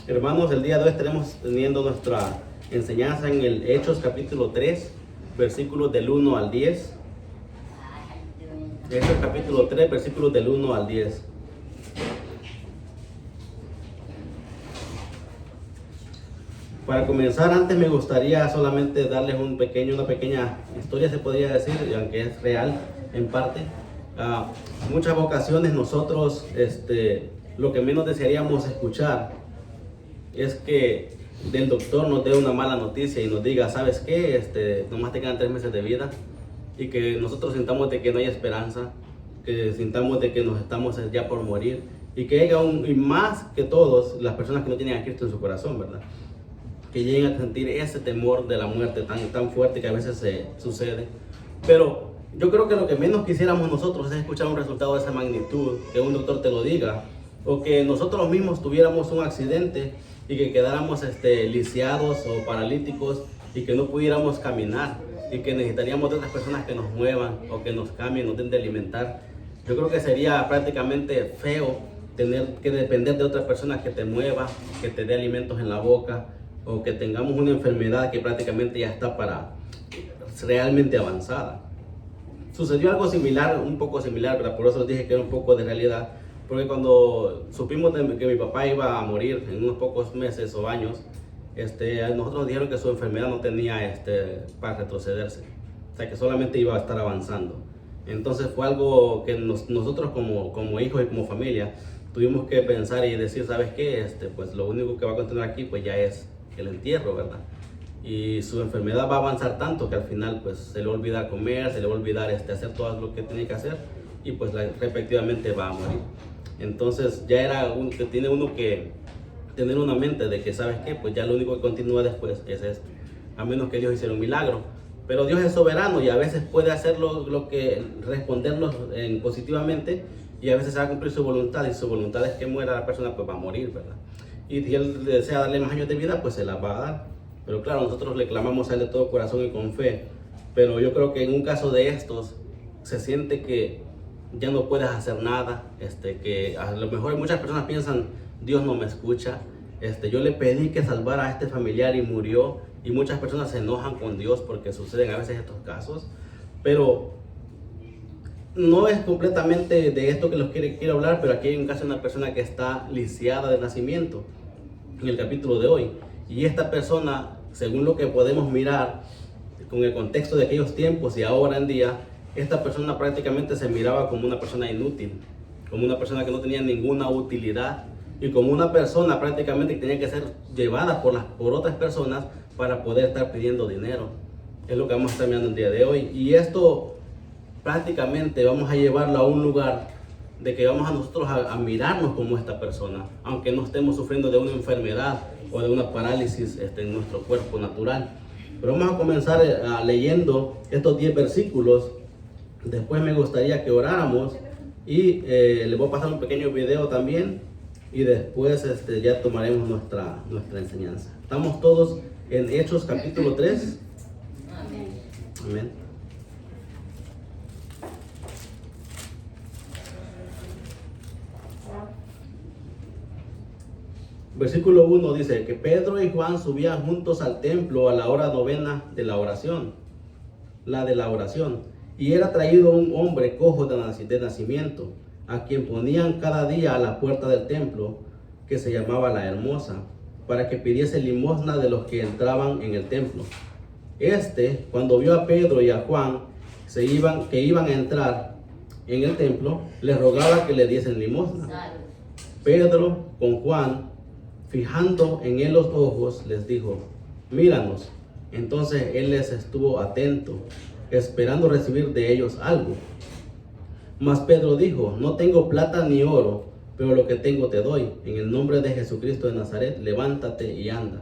Hermanos, el día de hoy estaremos teniendo nuestra enseñanza en el Hechos capítulo 3, versículos del 1 al 10. Hechos capítulo 3, versículos del 1 al 10. Para comenzar, antes me gustaría solamente darles una pequeña historia, se podría decir, aunque es real en parte. Muchas ocasiones nosotros lo que menos desearíamos escuchar es que del doctor nos dé una mala noticia y nos diga, ¿sabes qué? Nomás te quedan 3 meses de vida, y que nosotros sintamos de que no hay esperanza, que sintamos de que nos estamos ya por morir, y que haya y más que todos, las personas que no tienen a Cristo en su corazón, ¿verdad? Que lleguen a sentir ese temor de la muerte tan fuerte que a veces sucede. Pero yo creo que lo que menos quisiéramos nosotros es escuchar un resultado de esa magnitud, que un doctor te lo diga, o que nosotros mismos tuviéramos un accidente y que quedáramos lisiados o paralíticos y que no pudiéramos caminar y que necesitaríamos de otras personas que nos muevan o que nos cambien, nos den de alimentar. Yo creo que sería prácticamente feo tener que depender de otras personas que te mueva, que te dé alimentos en la boca, o que tengamos una enfermedad que prácticamente ya está realmente avanzada. Sucedió algo similar, un poco similar, pero por eso les dije que era un poco de realidad, porque cuando supimos que mi papá iba a morir en unos pocos meses o años, nosotros nos dijeron que su enfermedad no tenía para retrocederse, o sea que solamente iba a estar avanzando. Entonces fue algo que nosotros como hijos y como familia tuvimos que pensar y decir, ¿sabes qué? Pues lo único que va a continuar aquí pues ya es el entierro, ¿verdad? Y su enfermedad va a avanzar tanto que al final pues se le va a olvidar comer, se le va a olvidar hacer todo lo que tenía que hacer, y pues respectivamente va a morir. Entonces ya era que tiene uno que tener una mente de que, ¿sabes qué? Pues ya lo único que continúa después es esto, a menos que Dios hiciera un milagro. Pero Dios es soberano y a veces puede hacer respondernos positivamente, y a veces se va a cumplir su voluntad, y su voluntad es que muera la persona, pues va a morir, ¿verdad? Y si Él desea darle más años de vida, pues se la va a dar. Pero claro, nosotros le clamamos a Él de todo corazón y con fe. Pero yo creo que en un caso de estos, se siente que ya no puedes hacer nada, que a lo mejor muchas personas piensan, Dios no me escucha, yo le pedí que salvara a este familiar y murió, y muchas personas se enojan con Dios porque suceden a veces estos casos. Pero no es completamente de esto que quiero hablar, pero aquí hay un caso de una persona que está lisiada de nacimiento, en el capítulo de hoy. Y esta persona, según lo que podemos mirar, con el contexto de aquellos tiempos y ahora en día, esta persona prácticamente se miraba como una persona inútil, como una persona que no tenía ninguna utilidad, y como una persona prácticamente que tenía que ser llevada por otras personas para poder estar pidiendo dinero. Es lo que vamos a estar mirando el día de hoy. Y esto prácticamente vamos a llevarlo a un lugar de que vamos a nosotros a mirarnos como esta persona, aunque no estemos sufriendo de una enfermedad o de una parálisis en nuestro cuerpo natural. Pero vamos a comenzar leyendo estos 10 versículos. Después me gustaría que oráramos, y les voy a pasar un pequeño video también, y después ya tomaremos nuestra enseñanza. Estamos todos en Hechos capítulo 3. Amén. Amén. Versículo 1 dice que Pedro y Juan subían juntos al templo a la hora novena de la oración, y era traído un hombre cojo de nacimiento, a quien ponían cada día a la puerta del templo, que se llamaba La Hermosa, para que pidiese limosna de los que entraban en el templo. Cuando vio a Pedro y a Juan que iban a entrar en el templo, les rogaba que le diesen limosna. Pedro, con Juan, fijando en él los ojos, les dijo, míranos. Entonces él les estuvo atento, esperando recibir de ellos algo. Mas Pedro dijo, no tengo plata ni oro, pero lo que tengo te doy. En el nombre de Jesucristo de Nazaret, levántate y anda.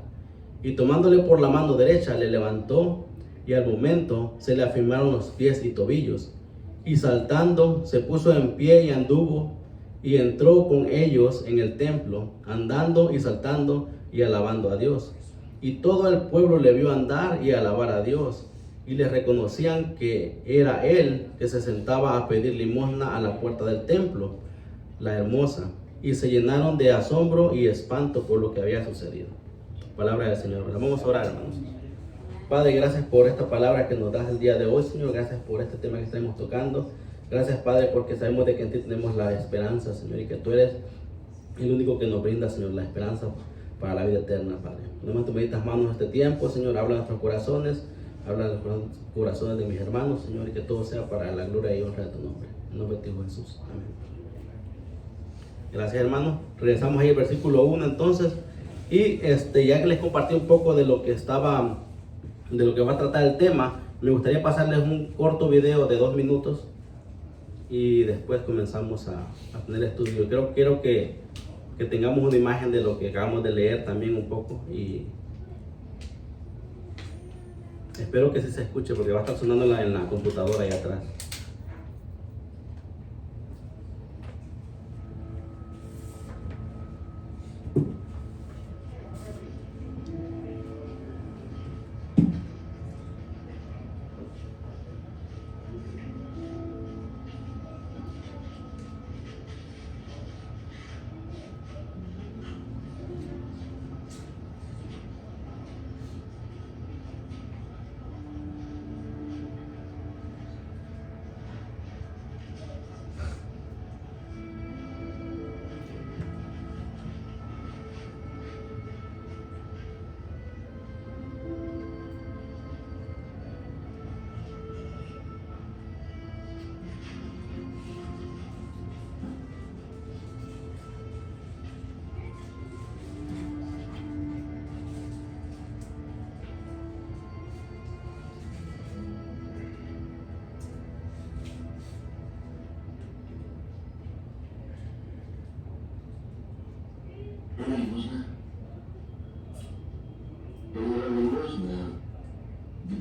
Y tomándole por la mano derecha, le levantó, y al momento se le afirmaron los pies y tobillos. Y saltando, se puso en pie y anduvo, y entró con ellos en el templo, andando y saltando y alabando a Dios. Y todo el pueblo le vio andar y alabar a Dios, y le reconocían que era él que se sentaba a pedir limosna a la puerta del templo, La Hermosa. y se llenaron de asombro y espanto por lo que había sucedido. Palabra del Señor. Vamos a orar, hermanos. Padre, gracias por esta palabra que nos das el día de hoy, Señor. Gracias por este tema que estamos tocando. Gracias, Padre, porque sabemos de que en ti tenemos la esperanza, Señor, y que tú eres el único que nos brinda, Señor, la esperanza para la vida eterna, Padre. Ponemos tus benditas manos este tiempo, Señor. Habla en nuestros corazones, habla en los corazones de mis hermanos, Señor, y que todo sea para la gloria y honra de tu nombre. En nombre de ti, Jesús. Amén. Gracias, hermanos. Regresamos ahí al versículo 1, entonces. Y ya que les compartí un poco de lo que va a tratar el tema, me gustaría pasarles un corto video de 2 minutos y después comenzamos a tener estudio. Quiero que tengamos una imagen de lo que acabamos de leer también un poco, y espero que sí se escuche porque va a estar sonando en la computadora ahí atrás.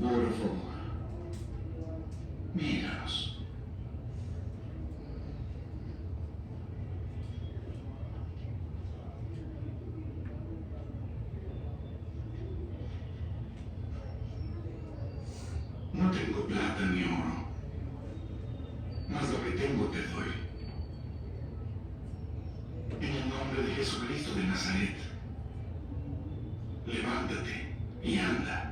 Por favor, míranos. No tengo plata ni oro, mas lo que tengo te doy. En el nombre de Jesucristo de Nazaret, levántate y anda.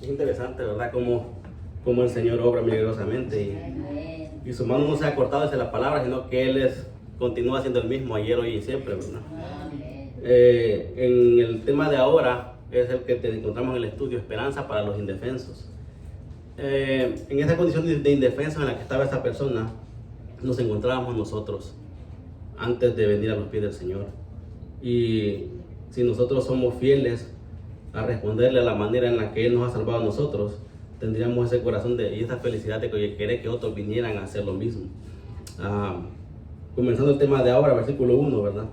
Es interesante, ¿verdad? Como el Señor obra milagrosamente y su mano no se ha cortado desde la palabra, sino que Él continúa siendo el mismo ayer, hoy y siempre, ¿verdad? En el tema de ahora es el que te encontramos en el estudio, esperanza para los indefensos. En esa condición de indefensa en la que estaba esta persona, nos encontrábamos nosotros antes de venir a los pies del Señor. Y si nosotros somos fieles a responderle a la manera en la que Él nos ha salvado a nosotros, tendríamos ese corazón y esa felicidad de querer que otros vinieran a hacer lo mismo. Comenzando el tema de ahora, versículo 1, ¿verdad?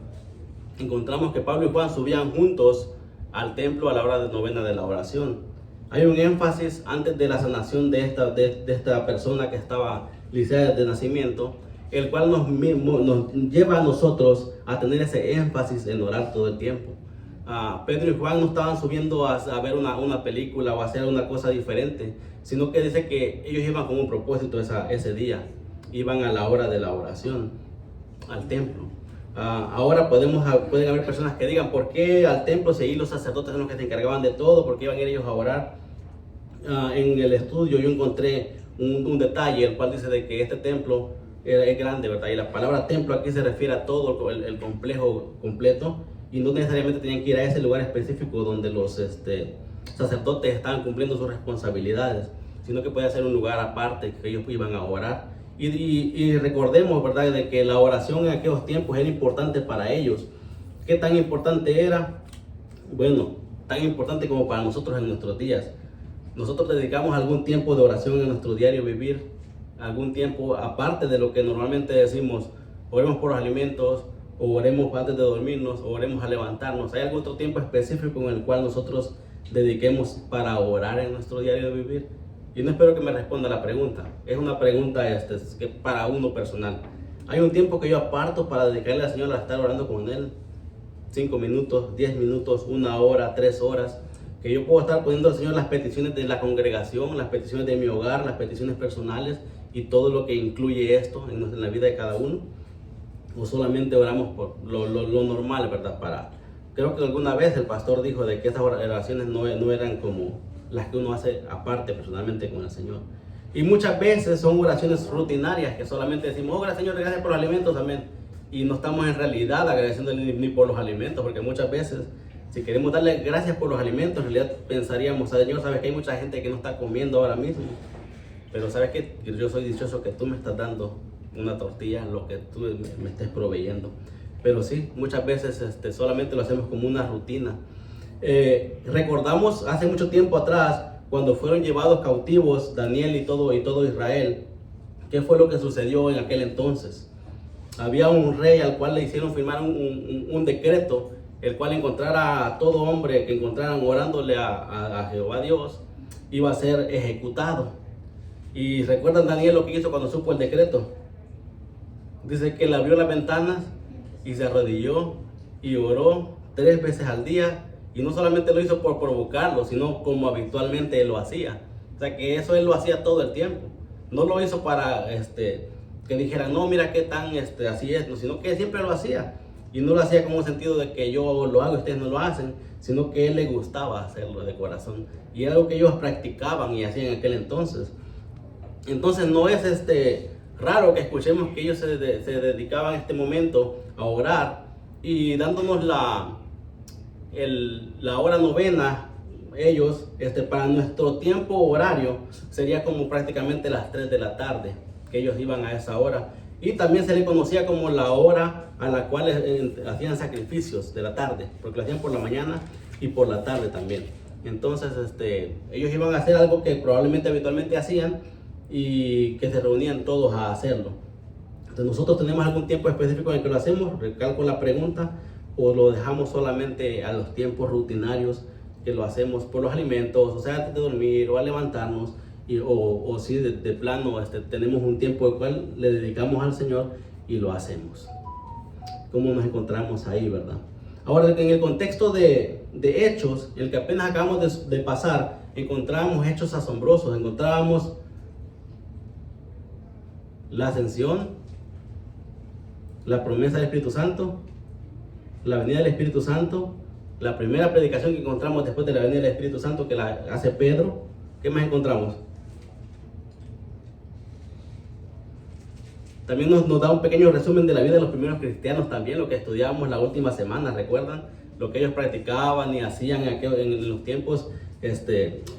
Encontramos que Pablo y Juan subían juntos al templo a la hora de novena de la oración. Hay un énfasis antes de la sanación de esta persona que estaba lisiada de nacimiento, el cual nos lleva a nosotros a tener ese énfasis en orar todo el tiempo. Pedro y Juan no estaban subiendo a ver una película o a hacer una cosa diferente, sino que dice que ellos iban con un propósito ese día, iban a la hora de la oración, al templo. Ahora pueden haber personas que digan, ¿por qué al templo si los sacerdotes son los que se encargaban de todo? ¿Por qué iban a ir ellos a orar? En el estudio yo encontré un detalle, el cual dice de que este templo es grande, ¿verdad? Y la palabra templo aquí se refiere a todo el complejo completo, y no necesariamente tenían que ir a ese lugar específico donde los sacerdotes estaban cumpliendo sus responsabilidades, sino que podía ser un lugar aparte que ellos iban a orar. Y recordemos, ¿verdad?, de que la oración en aquellos tiempos era importante para ellos. ¿Qué tan importante era? Bueno, tan importante como para nosotros en nuestros días. Nosotros dedicamos algún tiempo de oración en nuestro diario vivir, algún tiempo aparte de lo que normalmente decimos, oremos por los alimentos, o oremos antes de dormirnos, o oremos al levantarnos. ¿Hay algún otro tiempo específico en el cual nosotros dediquemos para orar en nuestro diario de vivir? Y no espero que me responda la pregunta, es una pregunta que para uno personal. Hay un tiempo que yo aparto para dedicarle al Señor a estar orando con Él, 5 minutos, 10 minutos, 1 hora, 3 horas, que yo puedo estar poniendo al Señor las peticiones de la congregación, las peticiones de mi hogar, las peticiones personales y todo lo que incluye esto en la vida de cada uno, o solamente oramos por lo normal, ¿verdad? Creo que alguna vez el pastor dijo de que estas oraciones no eran como las que uno hace aparte personalmente con el Señor. Y muchas veces son oraciones rutinarias que solamente decimos, gracias Señor, gracias por los alimentos, amén. Y no estamos en realidad agradeciéndole ni por los alimentos, porque muchas veces si queremos darle gracias por los alimentos, en realidad pensaríamos, Señor, sabes que hay mucha gente que no está comiendo ahora mismo, pero sabes que yo soy dichoso que tú me estás dando una tortilla, lo que tú me estés proveyendo. Pero sí, muchas veces solamente lo hacemos como una rutina. Recordamos hace mucho tiempo atrás, cuando fueron llevados cautivos Daniel y todo Israel, ¿qué fue lo que sucedió en aquel entonces? Había un rey al cual le hicieron firmar un decreto, el cual encontrara a todo hombre que encontraran orándole a Jehová Dios, iba a ser ejecutado. Y recuerdan Daniel lo que hizo cuando supo el decreto. Dice que él abrió las ventanas y se arrodilló y oró 3 veces al día. Y no solamente lo hizo por provocarlo, sino como habitualmente él lo hacía. O sea que eso él lo hacía todo el tiempo. No lo hizo para que dijeran, no, mira qué tan así es, no, sino que siempre lo hacía. Y no lo hacía con un sentido de que yo lo hago y ustedes no lo hacen, sino que a él le gustaba hacerlo de corazón. Y era algo que ellos practicaban y hacían en aquel entonces. Entonces no es raro que escuchemos que ellos se dedicaban en este momento a orar y dándonos la hora novena. Ellos, para nuestro tiempo horario, sería como prácticamente las 3 de la tarde, que ellos iban a esa hora. Y también se le conocía como la hora a la cual hacían sacrificios de la tarde, porque lo hacían por la mañana y por la tarde también. Entonces, ellos iban a hacer algo que probablemente habitualmente hacían y que se reunían todos a hacerlo. Entonces, nosotros tenemos algún tiempo específico en el que lo hacemos, recalco la pregunta, o lo dejamos solamente a los tiempos rutinarios que lo hacemos por los alimentos, o sea, antes de dormir o al levantarnos, o si de plano tenemos un tiempo el cual le dedicamos al Señor y lo hacemos. ¿Cómo nos encontramos ahí, verdad? Ahora, en el contexto de Hechos, el que apenas acabamos de pasar, encontrábamos hechos asombrosos, encontrábamos la ascensión, la promesa del Espíritu Santo, la venida del Espíritu Santo, la primera predicación que encontramos después de la venida del Espíritu Santo que la hace Pedro. ¿Qué más encontramos? También nos da un pequeño resumen de la vida de los primeros cristianos también, lo que estudiábamos la última semana, ¿recuerdan? Lo que ellos practicaban y hacían en los tiempos,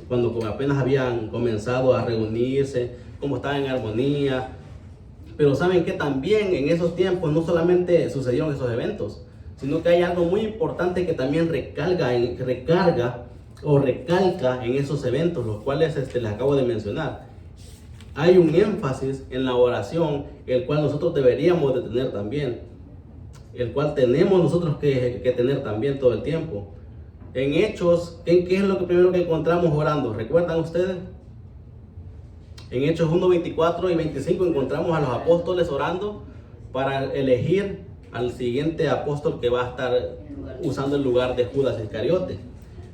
cuando apenas habían comenzado a reunirse, cómo estaban en armonía. Pero saben que también en esos tiempos no solamente sucedieron esos eventos, sino que hay algo muy importante que también recalca en esos eventos, los cuales les acabo de mencionar. Hay un énfasis en la oración, el cual nosotros deberíamos de tener también, el cual tenemos nosotros que tener también todo el tiempo. En Hechos, ¿qué es lo que primero que encontramos orando? ¿Recuerdan ustedes? En Hechos 1, 24 y 25 encontramos a los apóstoles orando para elegir al siguiente apóstol que va a estar usando el lugar de Judas Iscariote.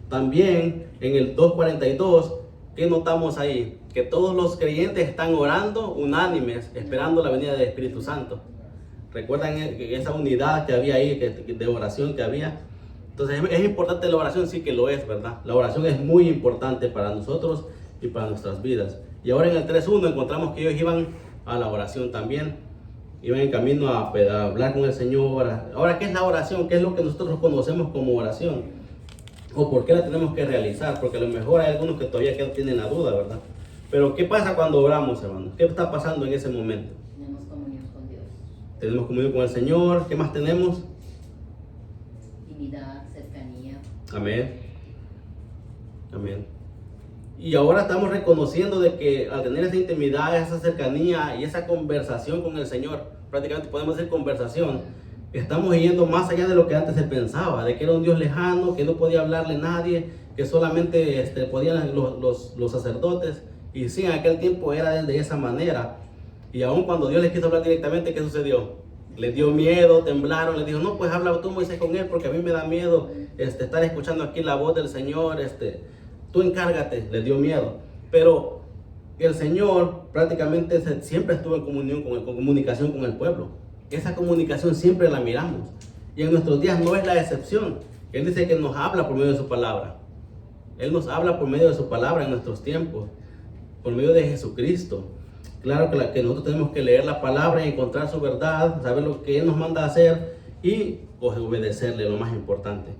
También en el 2:42, ¿qué notamos ahí? Que todos los creyentes están orando unánimes, esperando la venida del Espíritu Santo. ¿Recuerdan esa unidad que había ahí, de oración que había? Entonces, ¿es importante la oración? Sí que lo es, ¿verdad? La oración es muy importante para nosotros y para nuestras vidas. Y ahora en el 3:1 encontramos que ellos iban a la oración también. Iban en camino a hablar con el Señor. Ahora, ¿qué es la oración? ¿Qué es lo que nosotros conocemos como oración? ¿O por qué la tenemos que realizar? Porque a lo mejor hay algunos que todavía tienen la duda, ¿verdad? Pero ¿qué pasa cuando oramos, hermanos? ¿Qué está pasando en ese momento? Tenemos comunión con Dios. Tenemos comunión con el Señor. ¿Qué más tenemos? Intimidad, cercanía. Amén. Amén. Y ahora estamos reconociendo de que al tener esa intimidad, esa cercanía y esa conversación con el Señor, prácticamente podemos decir conversación, estamos yendo más allá de lo que antes se pensaba, de que era un Dios lejano, que no podía hablarle a nadie, que solamente podían los sacerdotes. Y sí, en aquel tiempo era de esa manera. Y aun cuando Dios les quiso hablar directamente, ¿qué sucedió? Les dio miedo, temblaron, les dijo, no, pues habla tú, Moisés, con él, porque a mí me da miedo estar escuchando aquí la voz del Señor, tú encárgate. Les dio miedo. Pero el Señor prácticamente siempre estuvo en comunicación con el pueblo. Esa comunicación siempre la miramos. Y en nuestros días no es la excepción. Él dice que nos habla por medio de su palabra. Él nos habla por medio de su palabra en nuestros tiempos, por medio de Jesucristo. Claro que nosotros tenemos que leer la palabra y encontrar su verdad, saber lo que Él nos manda a hacer y pues, obedecerle, lo más importante.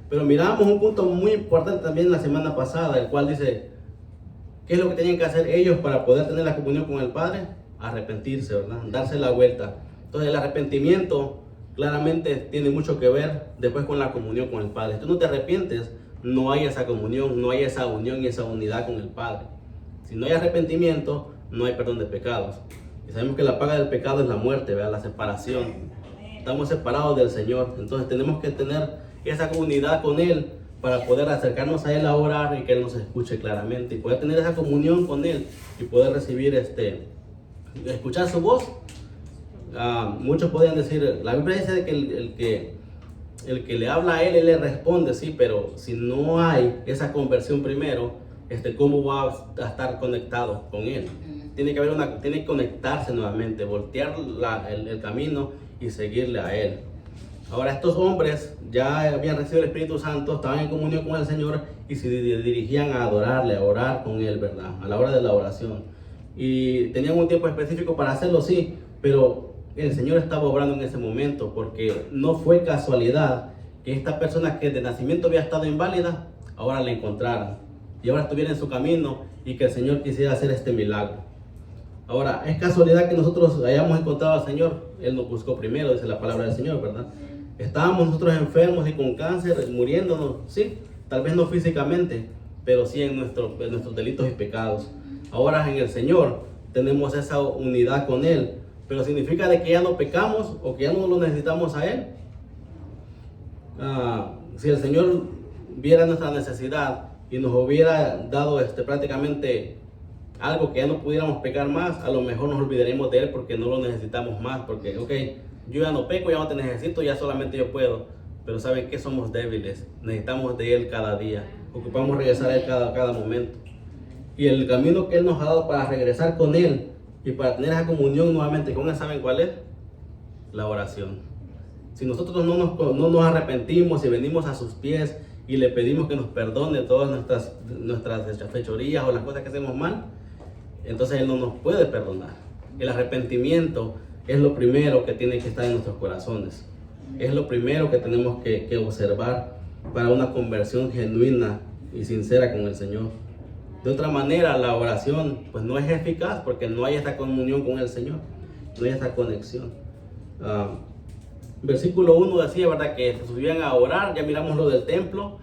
Pero miramos un punto muy importante también la semana pasada, el cual dice, ¿qué es lo que tenían que hacer ellos para poder tener la comunión con el Padre? Arrepentirse, ¿verdad? Darse la vuelta. Entonces el arrepentimiento claramente tiene mucho que ver después con la comunión con el Padre. Si tú no te arrepientes, no hay esa comunión, no hay esa unión y esa unidad con el Padre. Si no hay arrepentimiento, no hay perdón de pecados. Y sabemos que la paga del pecado es la muerte, ¿verdad? La separación. Estamos separados del Señor. Entonces tenemos que tener esa comunidad con Él para poder acercarnos a Él a orar y que Él nos escuche claramente. Y poder tener esa comunión con Él y poder recibir, escuchar su voz. Muchos podrían decir, la Biblia dice de que el que le habla a Él le responde, sí, pero si no hay esa conversión primero, ¿cómo va a estar conectado con Él? Tiene que conectarse nuevamente, voltear el camino y seguirle a Él. Ahora estos hombres ya habían recibido el Espíritu Santo, estaban en comunión con el Señor y se dirigían a adorarle, a orar con Él, ¿verdad? A la hora de la oración. Y tenían un tiempo específico para hacerlo, sí, pero el Señor estaba obrando en ese momento, porque no fue casualidad que esta persona que de nacimiento había estado inválida, ahora la encontraran y ahora estuviera en su camino y que el Señor quisiera hacer este milagro. Ahora, es casualidad que nosotros hayamos encontrado al Señor. Él nos buscó primero, dice la palabra del Señor, ¿verdad? Estábamos nosotros enfermos y con cáncer, muriéndonos, sí, tal vez no físicamente, pero sí en nuestros delitos y pecados. Ahora en el Señor tenemos esa unidad con Él, pero ¿significa de que ya no pecamos o que ya no lo necesitamos a Él? Si el Señor viera nuestra necesidad y nos hubiera dado prácticamente algo que ya no pudiéramos pecar más, a lo mejor nos olvidaremos de Él porque no lo necesitamos más, porque ok, yo ya no peco, ya no te necesito, ya solamente yo puedo. Pero ¿saben qué? Somos débiles, necesitamos de Él cada día, ocupamos regresar a Él cada momento. Y el camino que Él nos ha dado para regresar con Él y para tener esa comunión nuevamente con Él, ¿saben cuál es? La oración. Si nosotros no nos arrepentimos y venimos a sus pies y le pedimos que nos perdone todas nuestras fechorías o las cosas que hacemos mal, entonces Él no nos puede perdonar. El arrepentimiento es lo primero que tiene que estar en nuestros corazones. Es lo primero que tenemos que observar para una conversión genuina y sincera con el Señor. De otra manera, la oración pues no es eficaz porque no hay esta comunión con el Señor, no hay esta conexión. Versículo 1 decía, ¿verdad?, que se subían a orar. Ya miramos lo del templo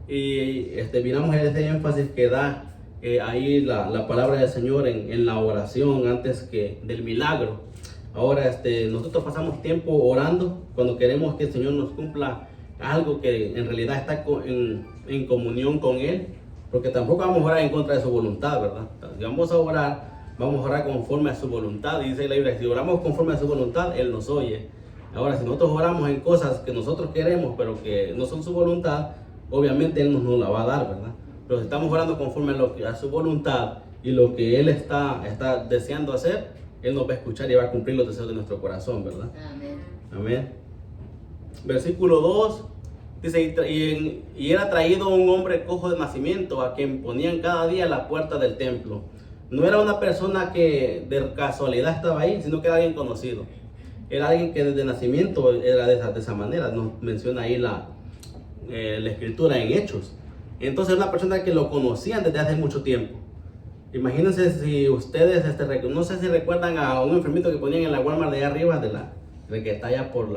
y miramos ese énfasis que da ahí la palabra del Señor en la oración antes que del milagro. Ahora nosotros pasamos tiempo orando cuando queremos que el Señor nos cumpla algo que en realidad está en en comunión con Él, porque tampoco vamos a orar en contra de su voluntad, ¿verdad? Si vamos a orar conforme a su voluntad. Y dice la Biblia, si oramos conforme a su voluntad, Él nos oye. Ahora, si nosotros oramos en cosas que nosotros queremos, pero que no son su voluntad, obviamente Él nos la va a dar, ¿verdad? Pero si estamos orando conforme a su voluntad y lo que Él está deseando hacer, Él nos va a escuchar y va a cumplir los deseos de nuestro corazón, ¿verdad? Amén. Amén. Versículo 2 dice, y era traído un hombre cojo de nacimiento, a quien ponían cada día a la puerta del templo. No era una persona que de casualidad estaba ahí, sino que era alguien conocido. Era alguien que desde nacimiento era de esa manera. Nos menciona ahí la escritura en Hechos. Entonces era una persona que lo conocían desde hace mucho tiempo. Imagínense si ustedes, no sé si recuerdan a un enfermito que ponían en la Walmart de allá arriba, de que está allá por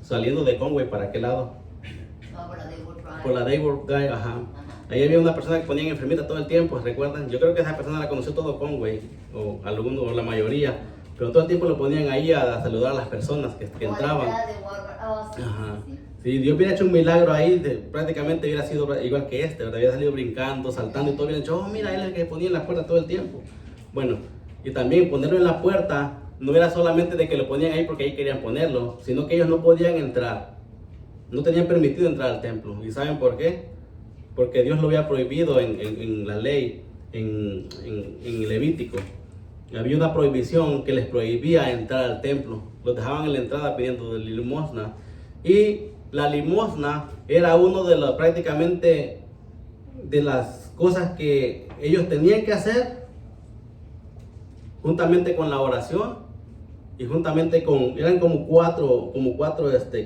saliendo de Conway, ¿para qué lado? No, por la Daywood Drive. Por la Daywood Drive, ajá. Ahí había una persona que ponían enfermita todo el tiempo, ¿recuerdan? Yo creo que esa persona la conoció todo Conway, o la mayoría, pero todo el tiempo lo ponían ahí a saludar a las personas que entraban. Ajá. Si Dios hubiera hecho un milagro ahí, prácticamente hubiera sido igual que este, ¿verdad? Hubiera salido brincando, saltando y todo hubiera dicho, oh, mira, él es el que ponía en la puerta todo el tiempo. Bueno, y también ponerlo en la puerta no era solamente de que lo ponían ahí porque ahí querían ponerlo, sino que ellos no podían entrar, no tenían permitido entrar al templo. ¿Y saben por qué? Porque Dios lo había prohibido en la ley, en Levítico. Había una prohibición que les prohibía entrar al templo. Los dejaban en la entrada pidiendo limosna. Y la limosna era uno de los, prácticamente, de las cosas que ellos tenían que hacer, juntamente con la oración y juntamente eran como cuatro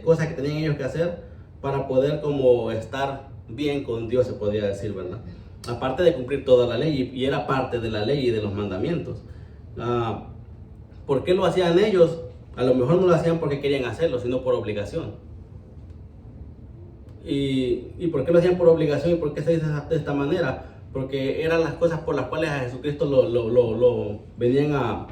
cosas que tenían ellos que hacer para poder como estar bien con Dios, se podría decir, ¿verdad? Aparte de cumplir toda la ley, y era parte de la ley y de los mandamientos. ¿Por qué lo hacían ellos? A lo mejor no lo hacían porque querían hacerlo, sino por obligación. ¿Y por qué lo hacían por obligación y por qué se dice de esta manera? Porque eran las cosas por las cuales a Jesucristo lo venían a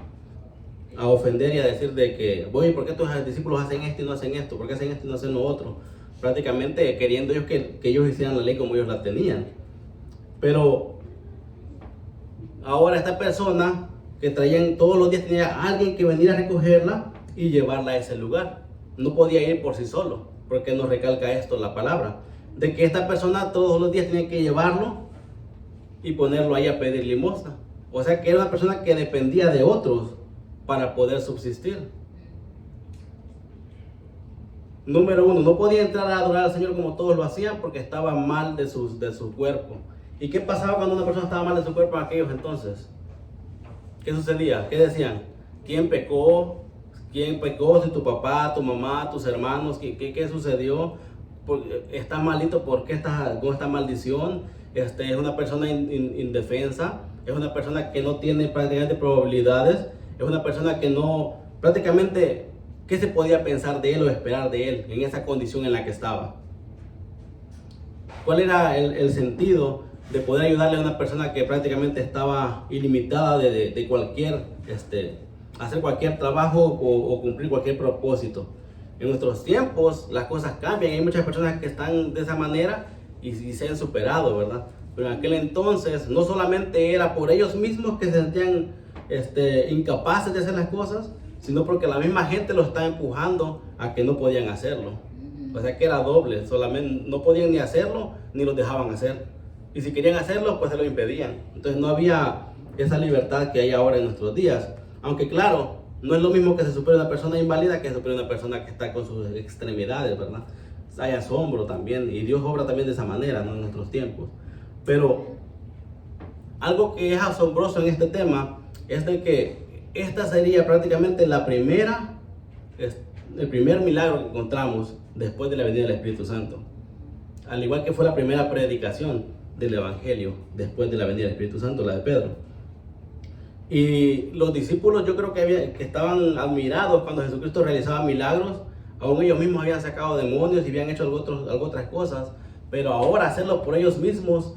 ofender y a decir de que, oye, ¿por qué tus discípulos hacen esto y no hacen esto? ¿Por qué hacen esto y no hacen lo otro? Prácticamente queriendo ellos que ellos hicieran la ley como ellos la tenían. Pero ahora esta persona que traían todos los días, tenía alguien que venir a recogerla y llevarla a ese lugar. No podía ir por sí solo, porque nos recalca esto la palabra, de que esta persona todos los días tenía que llevarlo y ponerlo ahí a pedir limosna. O sea que era una persona que dependía de otros para poder subsistir. Número 1, no podía entrar a adorar al Señor como todos lo hacían porque estaba mal de su cuerpo. ¿Y qué pasaba cuando una persona estaba mal de su cuerpo en aquellos entonces? ¿Qué sucedía? ¿Qué decían? ¿Quién pecó? ¿Quién pecó? Si tu papá, tu mamá, tus hermanos, ¿qué sucedió? ¿Estás malito? ¿Por qué estás con esta maldición? Es una persona indefensa, es una persona que no tiene prácticamente probabilidades, es una persona que no, prácticamente, ¿qué se podía pensar de él o esperar de él en esa condición en la que estaba? ¿Cuál era el sentido de poder ayudarle a una persona que prácticamente estaba ilimitada de cualquier, hacer cualquier trabajo o cumplir cualquier propósito? En nuestros tiempos las cosas cambian, hay muchas personas que están de esa manera y se han superado, ¿verdad? Pero en aquel entonces no solamente era por ellos mismos que se sentían incapaces de hacer las cosas, sino porque la misma gente los estaba empujando a que no podían hacerlo. O sea que era doble, solamente no podían ni hacerlo ni los dejaban hacer. Y si querían hacerlo, pues se lo impedían. Entonces no había esa libertad que hay ahora en nuestros días. Aunque claro, no es lo mismo que se supere una persona inválida que se supere una persona que está con sus extremidades, ¿verdad? Hay asombro también, y Dios obra también de esa manera, ¿no? En nuestros tiempos. Pero algo que es asombroso en este tema es de que esta sería prácticamente el primer milagro que encontramos después de la venida del Espíritu Santo. Al igual que fue la primera predicación del Evangelio después de la venida del Espíritu Santo, la de Pedro. Y los discípulos, yo creo que estaban admirados cuando Jesucristo realizaba milagros. Aún ellos mismos habían sacado demonios y habían hecho otras cosas, pero ahora hacerlo por ellos mismos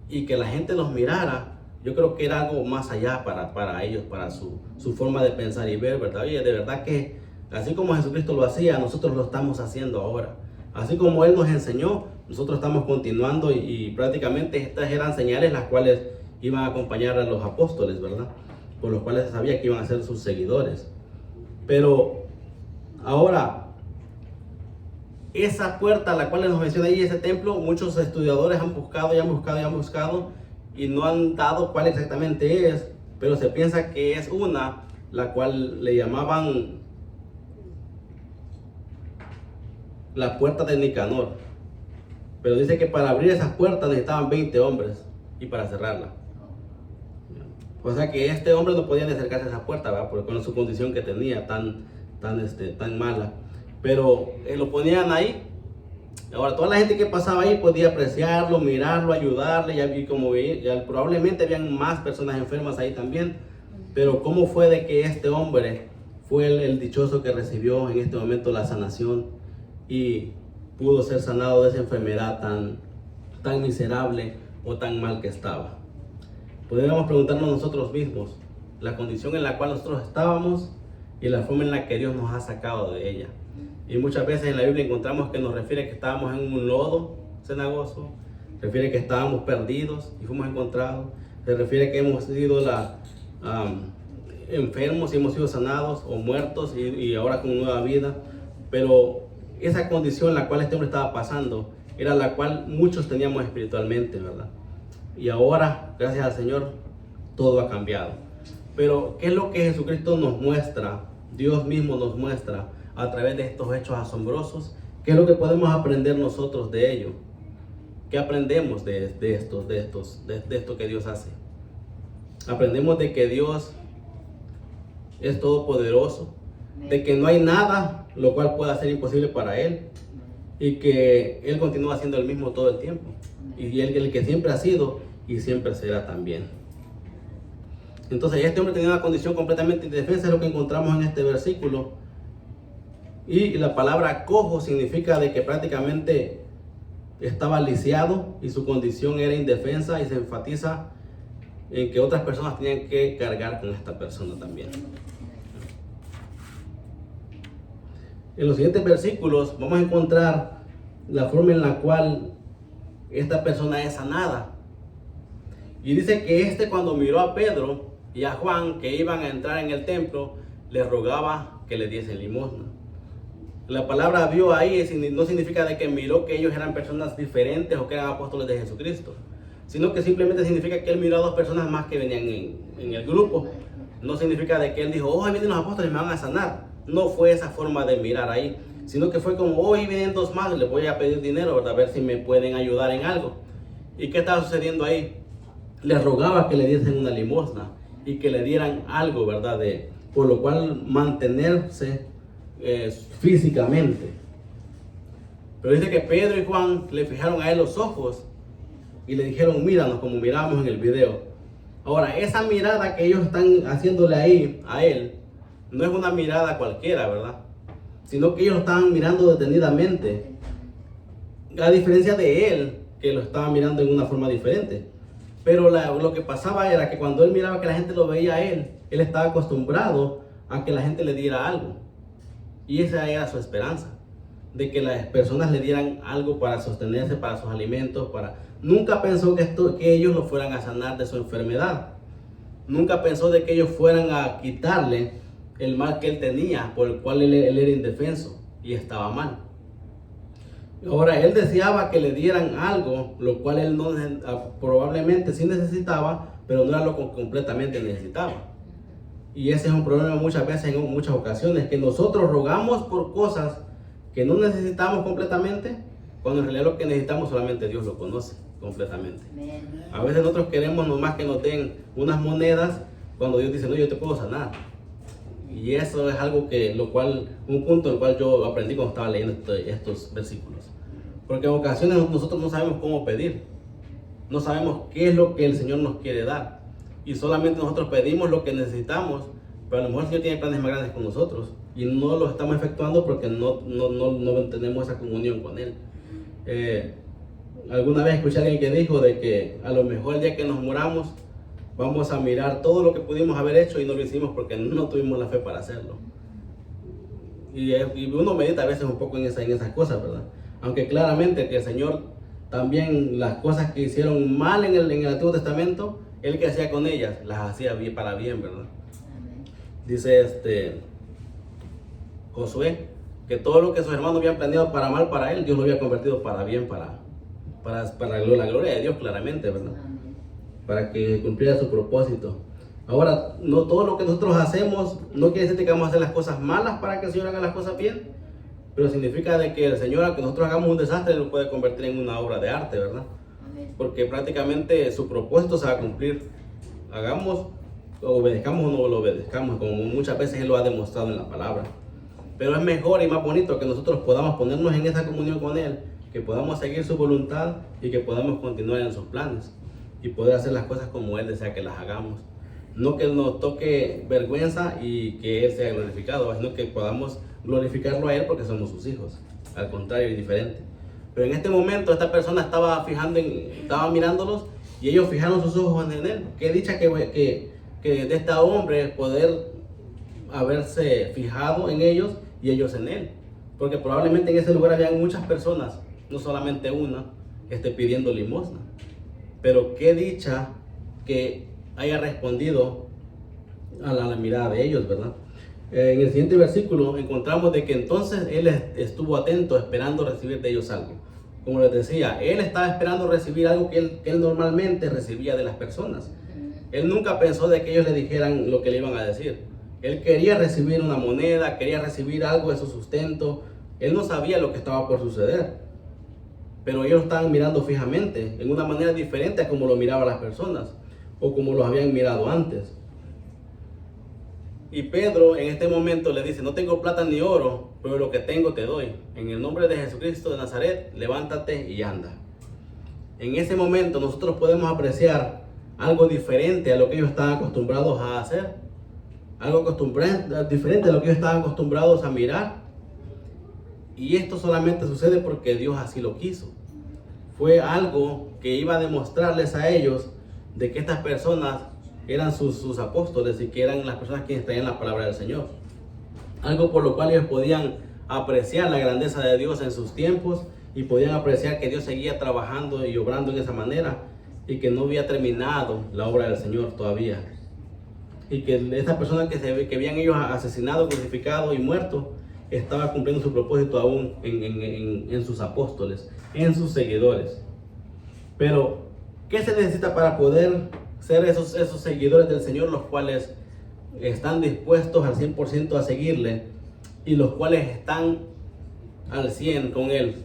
y que la gente los mirara, yo creo que era algo más allá para ellos, para su forma de pensar y ver, ¿verdad? Oye, de verdad que así como Jesucristo lo hacía, nosotros lo estamos haciendo ahora. Así como Él nos enseñó, nosotros estamos continuando y prácticamente estas eran señales las cuales iban a acompañar a los apóstoles, ¿verdad? Por los cuales se sabía que iban a ser sus seguidores. Pero ahora, esa puerta a la cual nos menciona ahí, ese templo, muchos estudiadores han buscado y han buscado y han buscado y no han dado cuál exactamente es, pero se piensa que es una, la cual le llamaban la puerta de Nicanor. Pero dice que para abrir esas puertas necesitaban 20 hombres y para cerrarla. O sea que este hombre no podía ni acercarse a esa puerta, ¿verdad? Porque con su condición que tenía tan mala. Pero lo ponían ahí. Ahora toda la gente que pasaba ahí podía apreciarlo, mirarlo, ayudarle. Y como veía, probablemente habían más personas enfermas ahí también. Pero cómo fue de que este hombre fue el dichoso que recibió en este momento la sanación y pudo ser sanado de esa enfermedad tan miserable o tan mal que estaba. Podríamos preguntarnos nosotros mismos la condición en la cual nosotros estábamos y la forma en la que Dios nos ha sacado de ella. Y muchas veces en la Biblia encontramos que nos refiere que estábamos en un lodo cenagoso, refiere que estábamos perdidos y fuimos encontrados, se refiere que hemos sido enfermos y hemos sido sanados o muertos y ahora con nueva vida. Pero esa condición en la cual este hombre estaba pasando era la cual muchos teníamos espiritualmente, ¿verdad? Y ahora, gracias al Señor, todo ha cambiado. Pero, ¿qué es lo que Jesucristo nos muestra? Dios mismo nos muestra a través de estos hechos asombrosos. ¿Qué es lo que podemos aprender nosotros de ello? ¿Qué aprendemos de esto que Dios hace? Aprendemos de que Dios es todopoderoso, de que no hay nada lo cual pueda ser imposible para Él y que Él continúa siendo el mismo todo el tiempo. Y Él el que siempre ha sido y siempre será también. Entonces este hombre tenía una condición completamente indefensa, es lo que encontramos en este versículo. Y la palabra cojo significa de que prácticamente estaba lisiado y su condición era indefensa, y se enfatiza en que otras personas tenían que cargar con esta persona también. En los siguientes versículos vamos a encontrar la forma en la cual esta persona es sanada. Y dice que cuando miró a Pedro y a Juan que iban a entrar en el templo, le rogaba que le diesen limosna. La palabra vio ahí no significa de que miró que ellos eran personas diferentes o que eran apóstoles de Jesucristo, sino que simplemente significa que él miró a dos personas más que venían en el grupo. No significa de que él dijo, hoy vienen los apóstoles y me van a sanar. No fue esa forma de mirar ahí, sino que fue como, hoy vienen dos más, les voy a pedir dinero, ¿verdad? A ver si me pueden ayudar en algo. ¿Y qué estaba sucediendo ahí? Les rogaba que le diesen una limosna y que le dieran algo, ¿verdad? Por lo cual mantenerse físicamente. Pero dice que Pedro y Juan le fijaron a él los ojos y le dijeron, míranos, como miramos en el video. Ahora, esa mirada que ellos están haciéndole ahí a él, no es una mirada cualquiera, ¿verdad? Sino que ellos lo estaban mirando detenidamente, a diferencia de él, que lo estaba mirando en una forma diferente. Pero lo que pasaba era que cuando él miraba que la gente lo veía a él estaba acostumbrado a que la gente le diera algo. Y esa era su esperanza, de que las personas le dieran algo para sostenerse, para sus alimentos, Nunca pensó que ellos lo fueran a sanar de su enfermedad. Nunca pensó de que ellos fueran a quitarle el mal que él tenía, por el cual él era indefenso y estaba mal. Ahora, él deseaba que le dieran algo, lo cual él no, probablemente sí necesitaba, pero no era lo que completamente necesitaba. Y ese es un problema muchas veces, en muchas ocasiones, que nosotros rogamos por cosas que no necesitamos completamente, cuando en realidad lo que necesitamos solamente Dios lo conoce completamente. A veces nosotros queremos nomás que nos den unas monedas, cuando Dios dice, no, yo te puedo sanar. Y eso es algo un punto en el cual yo aprendí cuando estaba leyendo estos versículos. Porque en ocasiones nosotros no sabemos cómo pedir, no sabemos qué es lo que el Señor nos quiere dar, y solamente nosotros pedimos lo que necesitamos, pero a lo mejor el Señor tiene planes más grandes con nosotros y no los estamos efectuando porque no tenemos esa comunión con Él. Alguna vez escuché a alguien que dijo de que a lo mejor el día que nos muramos vamos a mirar todo lo que pudimos haber hecho y no lo hicimos porque no tuvimos la fe para hacerlo. Y uno medita a veces un poco en esas cosas, ¿verdad? Aunque claramente que el Señor también las cosas que hicieron mal en el Antiguo Testamento, Él que hacía con ellas, las hacía bien para bien, ¿verdad? Amén. Dice Josué, que todo lo que sus hermanos habían planeado para mal para él, Dios lo había convertido para bien, para la gloria de Dios, claramente, ¿verdad? Amén. Para que cumpliera su propósito. Ahora, no todo lo que nosotros hacemos, no quiere decir que vamos a hacer las cosas malas para que el Señor haga las cosas bien, pero significa de que el Señor, aunque nosotros hagamos un desastre, lo puede convertir en una obra de arte, ¿verdad? Amén. Porque prácticamente su propósito se va a cumplir. Hagamos, obedezcamos o no lo obedezcamos, como muchas veces Él lo ha demostrado en la palabra. Pero es mejor y más bonito que nosotros podamos ponernos en esa comunión con Él, que podamos seguir su voluntad y que podamos continuar en sus planes y poder hacer las cosas como Él desea que las hagamos. No que nos toque vergüenza y que Él sea glorificado, sino que podamos glorificarlo a Él porque somos sus hijos. Al contrario, es diferente. Pero en este momento esta persona estaba mirándolos y ellos fijaron sus ojos en Él. Qué dicha que de este hombre poder haberse fijado en ellos y ellos en Él. Porque probablemente en ese lugar habían muchas personas, no solamente una, pidiendo limosna. Pero qué dicha que haya respondido a la mirada de ellos, ¿verdad? En el siguiente versículo encontramos de que entonces él estuvo atento esperando recibir de ellos algo. Como les decía, él estaba esperando recibir algo que él normalmente recibía de las personas. Él nunca pensó de que ellos le dijeran lo que le iban a decir. Él quería recibir una moneda, quería recibir algo de su sustento. Él no sabía lo que estaba por suceder. Pero ellos estaban mirando fijamente, en una manera diferente a como lo miraban las personas o como los habían mirado antes. Y Pedro en este momento le dice, no tengo plata ni oro, pero lo que tengo te doy. En el nombre de Jesucristo de Nazaret, levántate y anda. En ese momento nosotros podemos apreciar algo diferente a lo que ellos estaban acostumbrados a hacer. Algo diferente a lo que ellos estaban acostumbrados a mirar. Y esto solamente sucede porque Dios así lo quiso. Fue algo que iba a demostrarles a ellos de que estas personas eran sus apóstoles y que eran las personas quienes traían la palabra del Señor. Algo por lo cual ellos podían apreciar la grandeza de Dios en sus tiempos y podían apreciar que Dios seguía trabajando y obrando en esa manera y que no había terminado la obra del Señor todavía. Y que estas personas que habían ellos asesinado, crucificado y muerto, estaba cumpliendo su propósito aún en sus apóstoles, en sus seguidores. Pero, ¿qué se necesita para poder ser esos seguidores del Señor, los cuales están dispuestos al 100% a seguirle y los cuales están al 100 con Él?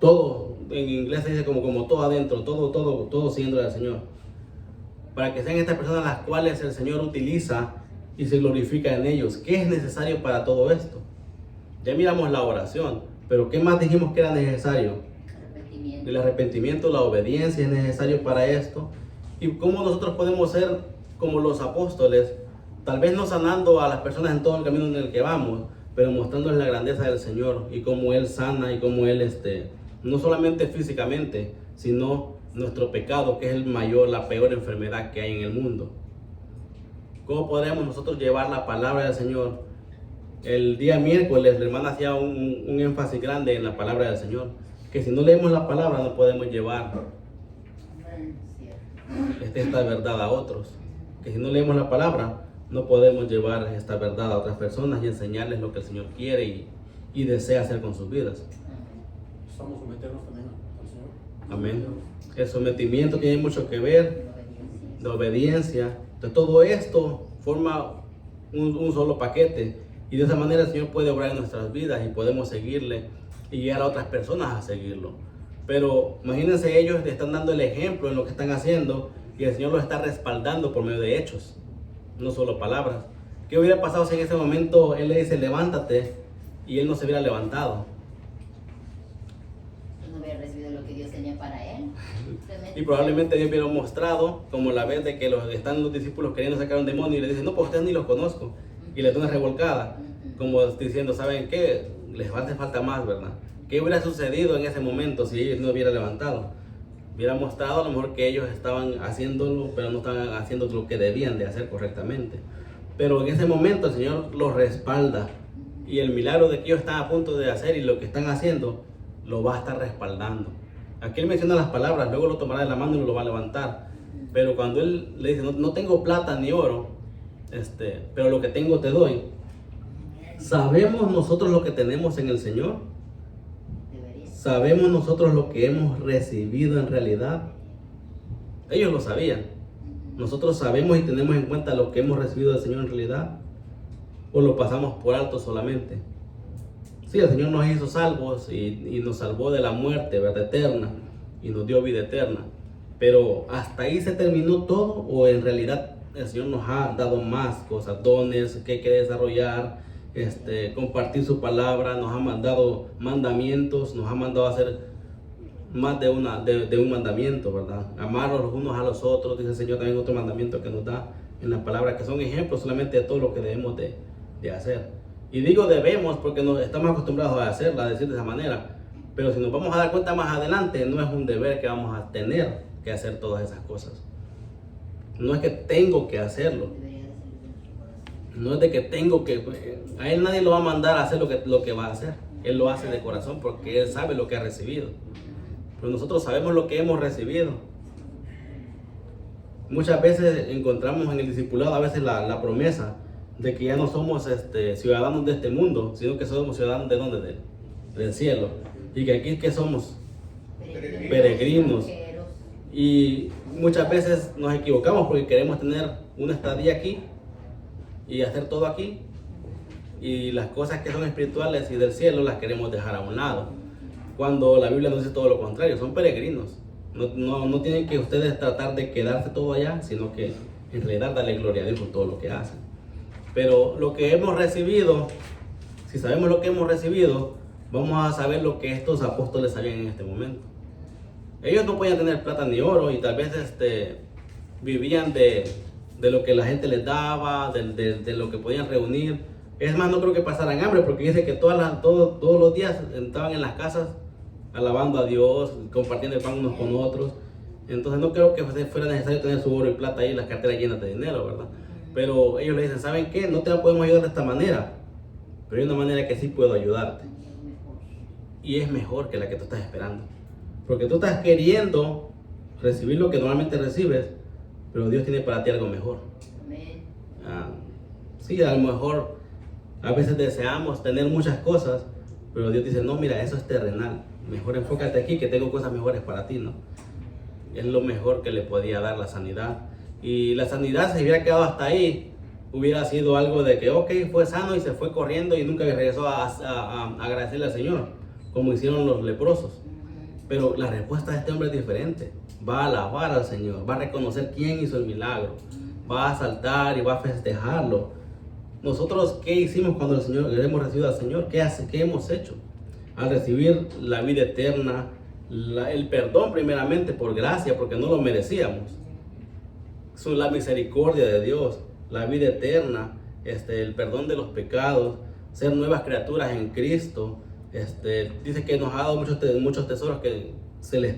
Todo, en inglés se dice como todo adentro, todo siguiendo al Señor. Para que sean estas personas las cuales el Señor utiliza y se glorifica en ellos. ¿Qué es necesario para todo esto? Ya miramos la oración, pero ¿qué más dijimos que era necesario? El arrepentimiento, la obediencia es necesario para esto. ¿Y cómo nosotros podemos ser como los apóstoles? Tal vez no sanando a las personas en todo el camino en el que vamos, pero mostrándoles la grandeza del Señor y cómo Él sana y cómo Él, no solamente físicamente, sino nuestro pecado, que es la peor enfermedad que hay en el mundo. ¿Cómo podremos nosotros llevar la palabra del Señor? El día miércoles la hermana hacía un énfasis grande en la palabra del Señor, que si no leemos la palabra no podemos llevar esta verdad a otros, que si no leemos la palabra no podemos llevar esta verdad a otras personas y enseñarles lo que el Señor quiere y desea hacer con sus vidas. Estamos someternos también al Señor. Amén. El sometimiento tiene mucho que ver, la obediencia. Entonces todo esto forma un solo paquete y de esa manera el Señor puede obrar en nuestras vidas y podemos seguirle y guiar a otras personas a seguirlo. Pero imagínense, ellos le están dando el ejemplo en lo que están haciendo y el Señor los está respaldando por medio de hechos, no solo palabras. ¿Qué hubiera pasado si en ese momento Él le dice levántate y Él no se hubiera levantado? No hubiera recibido lo que Dios tenía para él. Y probablemente Dios hubiera mostrado, como la vez de que están los discípulos queriendo sacar un demonio y le dicen, no, pues ustedes ni los conozco. Y le da una revolcada, como diciendo, ¿saben qué? Les hace falta más, ¿verdad? ¿Qué hubiera sucedido en ese momento si ellos no hubieran levantado? Hubiera mostrado a lo mejor que ellos estaban haciéndolo, pero no estaban haciendo lo que debían de hacer correctamente. Pero en ese momento el Señor los respalda. Y el milagro de que ellos están a punto de hacer y lo que están haciendo lo va a estar respaldando. Aquí él menciona las palabras, luego lo tomará de la mano y lo va a levantar. Pero cuando él le dice, no tengo plata ni oro, pero lo que tengo te doy. ¿Sabemos nosotros lo que tenemos en el Señor? Debería. ¿Sabemos nosotros lo que hemos recibido en realidad? Ellos lo sabían. ¿Nosotros sabemos y tenemos en cuenta lo que hemos recibido del Señor en realidad? ¿O lo pasamos por alto solamente? Sí, el Señor nos hizo salvos y nos salvó de la muerte, ¿verdad? Eterna, y nos dio vida eterna. Pero ¿hasta ahí se terminó todo? ¿O en realidad el Señor nos ha dado más cosas, dones que hay que desarrollar, compartir su palabra, nos ha mandado mandamientos, nos ha mandado a hacer más de un mandamiento, ¿verdad? Amarnos los unos a los otros, dice el Señor también otro mandamiento que nos da en la palabra, que son ejemplos solamente de todo lo que debemos de hacer. Y digo debemos porque nos estamos acostumbrados a hacerla, a decir de esa manera, pero si nos vamos a dar cuenta más adelante, no es un deber que vamos a tener que hacer todas esas cosas. No es que tengo que hacerlo. Debería de salir de nuestro corazón. No es de que tengo que... A él nadie lo va a mandar a hacer lo que va a hacer. Él lo hace de corazón porque él sabe lo que ha recibido. Pero nosotros sabemos lo que hemos recibido. Muchas veces encontramos en el discipulado a veces la promesa de que ya no somos ciudadanos de este mundo, sino que somos ciudadanos de ¿dónde? Del cielo. Y que aquí, ¿qué somos? Peregrinos. Y muchas veces nos equivocamos porque queremos tener una estadía aquí y hacer todo aquí. Y las cosas que son espirituales y del cielo las queremos dejar a un lado. Cuando la Biblia nos dice todo lo contrario, son peregrinos. No tienen que ustedes tratar de quedarse todo allá, sino que en realidad darle gloria a Dios por todo lo que hacen. Pero lo que hemos recibido, si sabemos lo que hemos recibido, vamos a saber lo que estos apóstoles sabían en este momento. Ellos no podían tener plata ni oro y tal vez vivían de lo que la gente les daba, de lo que podían reunir. Es más, no creo que pasaran hambre porque dice que todos los días estaban en las casas alabando a Dios, compartiendo el pan unos con otros. Entonces no creo que fuera necesario tener su oro y plata ahí y las carteras llenas de dinero, ¿verdad? Pero ellos le dicen, ¿saben qué? No te podemos ayudar de esta manera, pero hay una manera que sí puedo ayudarte. Y es mejor que la que tú estás esperando. Porque tú estás queriendo recibir lo que normalmente recibes, pero Dios tiene para ti algo mejor. Amén. Sí, a lo mejor a veces deseamos tener muchas cosas, pero Dios dice, no, mira, eso es terrenal. Mejor enfócate aquí que tengo cosas mejores para ti, ¿no? Es lo mejor que le podía dar la sanidad. Y la sanidad, si hubiera quedado hasta ahí, hubiera sido algo de que, ok, fue sano y se fue corriendo y nunca regresó a agradecerle al Señor, como hicieron los leprosos. Pero la respuesta de este hombre es diferente. Va a alabar al Señor, va a reconocer quién hizo el milagro, va a saltar y va a festejarlo. Nosotros, ¿qué hicimos cuando hemos recibido al Señor? ¿Qué hemos hecho? Al recibir la vida eterna, el perdón primeramente por gracia, porque no lo merecíamos. La misericordia de Dios, la vida eterna, el perdón de los pecados, ser nuevas criaturas en Cristo. Dice que nos ha dado muchos tesoros,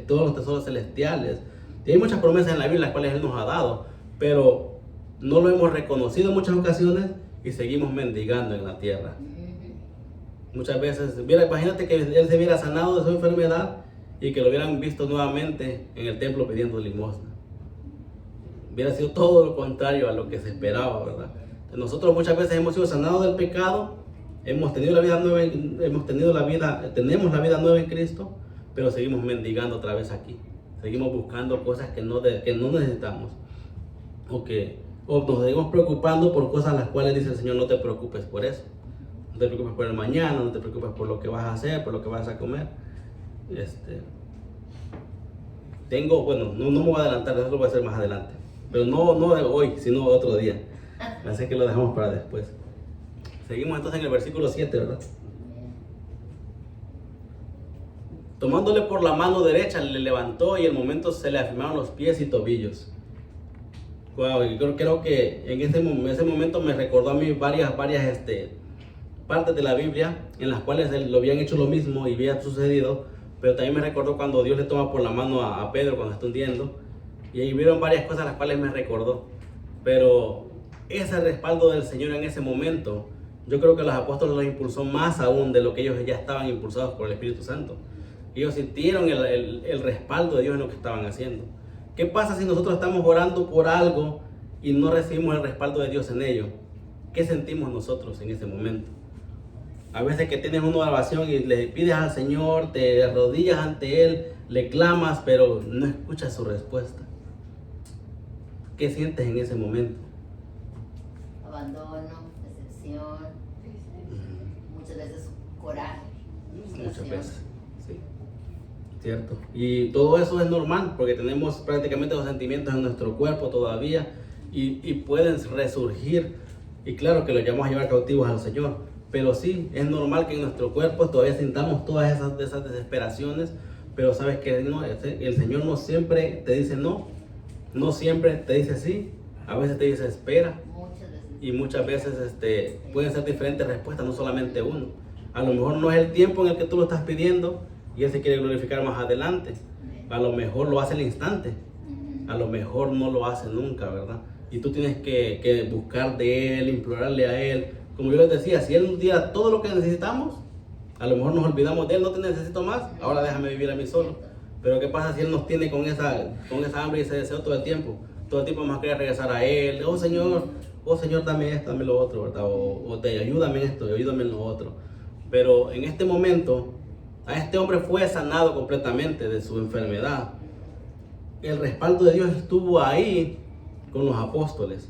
todos los tesoros celestiales. Y hay muchas promesas en la Biblia las cuales Él nos ha dado, pero no lo hemos reconocido en muchas ocasiones y seguimos mendigando en la tierra. Muchas veces, imagínate que Él se hubiera sanado de su enfermedad y que lo hubieran visto nuevamente en el templo pidiendo limosna. Hubiera sido todo lo contrario a lo que se esperaba, ¿verdad? Nosotros muchas veces hemos sido sanados del pecado, hemos tenido la vida nueva, tenemos la vida nueva en Cristo, pero seguimos mendigando otra vez aquí. Seguimos buscando cosas que no necesitamos. O nos seguimos preocupando por cosas las cuales dice el Señor, no te preocupes por eso. No te preocupes por el mañana, no te preocupes por lo que vas a hacer, por lo que vas a comer. No me voy a adelantar, eso lo voy a hacer más adelante. Pero no de hoy, sino otro día. Así que lo dejamos para después. Seguimos entonces en el versículo 7, ¿verdad? Tomándole por la mano derecha, le levantó y en el momento se le afirmaron los pies y tobillos. Wow, y creo que en ese momento me recordó a mí varias partes de la Biblia en las cuales lo habían hecho lo mismo y había sucedido, pero también me recordó cuando Dios le toma por la mano a Pedro cuando está hundiendo, y ahí vieron varias cosas las cuales me recordó. Pero ese respaldo del Señor en ese momento, yo creo que los apóstoles los impulsó más aún de lo que ellos ya estaban impulsados por el Espíritu Santo. Ellos sintieron el respaldo de Dios en lo que estaban haciendo. ¿Qué pasa si nosotros estamos orando por algo y no recibimos el respaldo de Dios en ello? ¿Qué sentimos nosotros en ese momento? A veces que tienes una oración y le pides al Señor, te arrodillas ante Él, le clamas, pero no escuchas su respuesta. ¿Qué sientes en ese momento? Abandono, decepción, muchas veces coraje, Muchas frustración. veces, sí. Cierto. Y todo eso es normal porque tenemos prácticamente los sentimientos en nuestro cuerpo todavía y pueden resurgir. Y claro que los llevamos a llevar cautivos al Señor. Pero sí, es normal que en nuestro cuerpo todavía sintamos todas esas desesperaciones. Pero sabes que no, el Señor no siempre te dice no. No siempre te dice sí. A veces te dice espera. Muchas veces. Y muchas veces pueden ser diferentes respuestas, no solamente uno. A lo mejor no es el tiempo en el que tú lo estás pidiendo y Él se quiere glorificar más adelante. A lo mejor lo hace al instante. A lo mejor no lo hace nunca, ¿verdad? Y tú tienes que buscar de Él, implorarle a Él. Como yo les decía, si Él nos diera todo lo que necesitamos, a lo mejor nos olvidamos de Él, no te necesito más, ahora déjame vivir a mí solo. Pero ¿qué pasa si Él nos tiene con esa hambre y ese deseo todo el tiempo? Todo el tiempo vamos a querer regresar a Él. Oh Señor, dame esto, dame lo otro, ¿verdad? O te ayúdame en esto, ayúdame en lo otro. Pero en este momento, a este hombre fue sanado completamente de su enfermedad. El respaldo de Dios estuvo ahí con los apóstoles.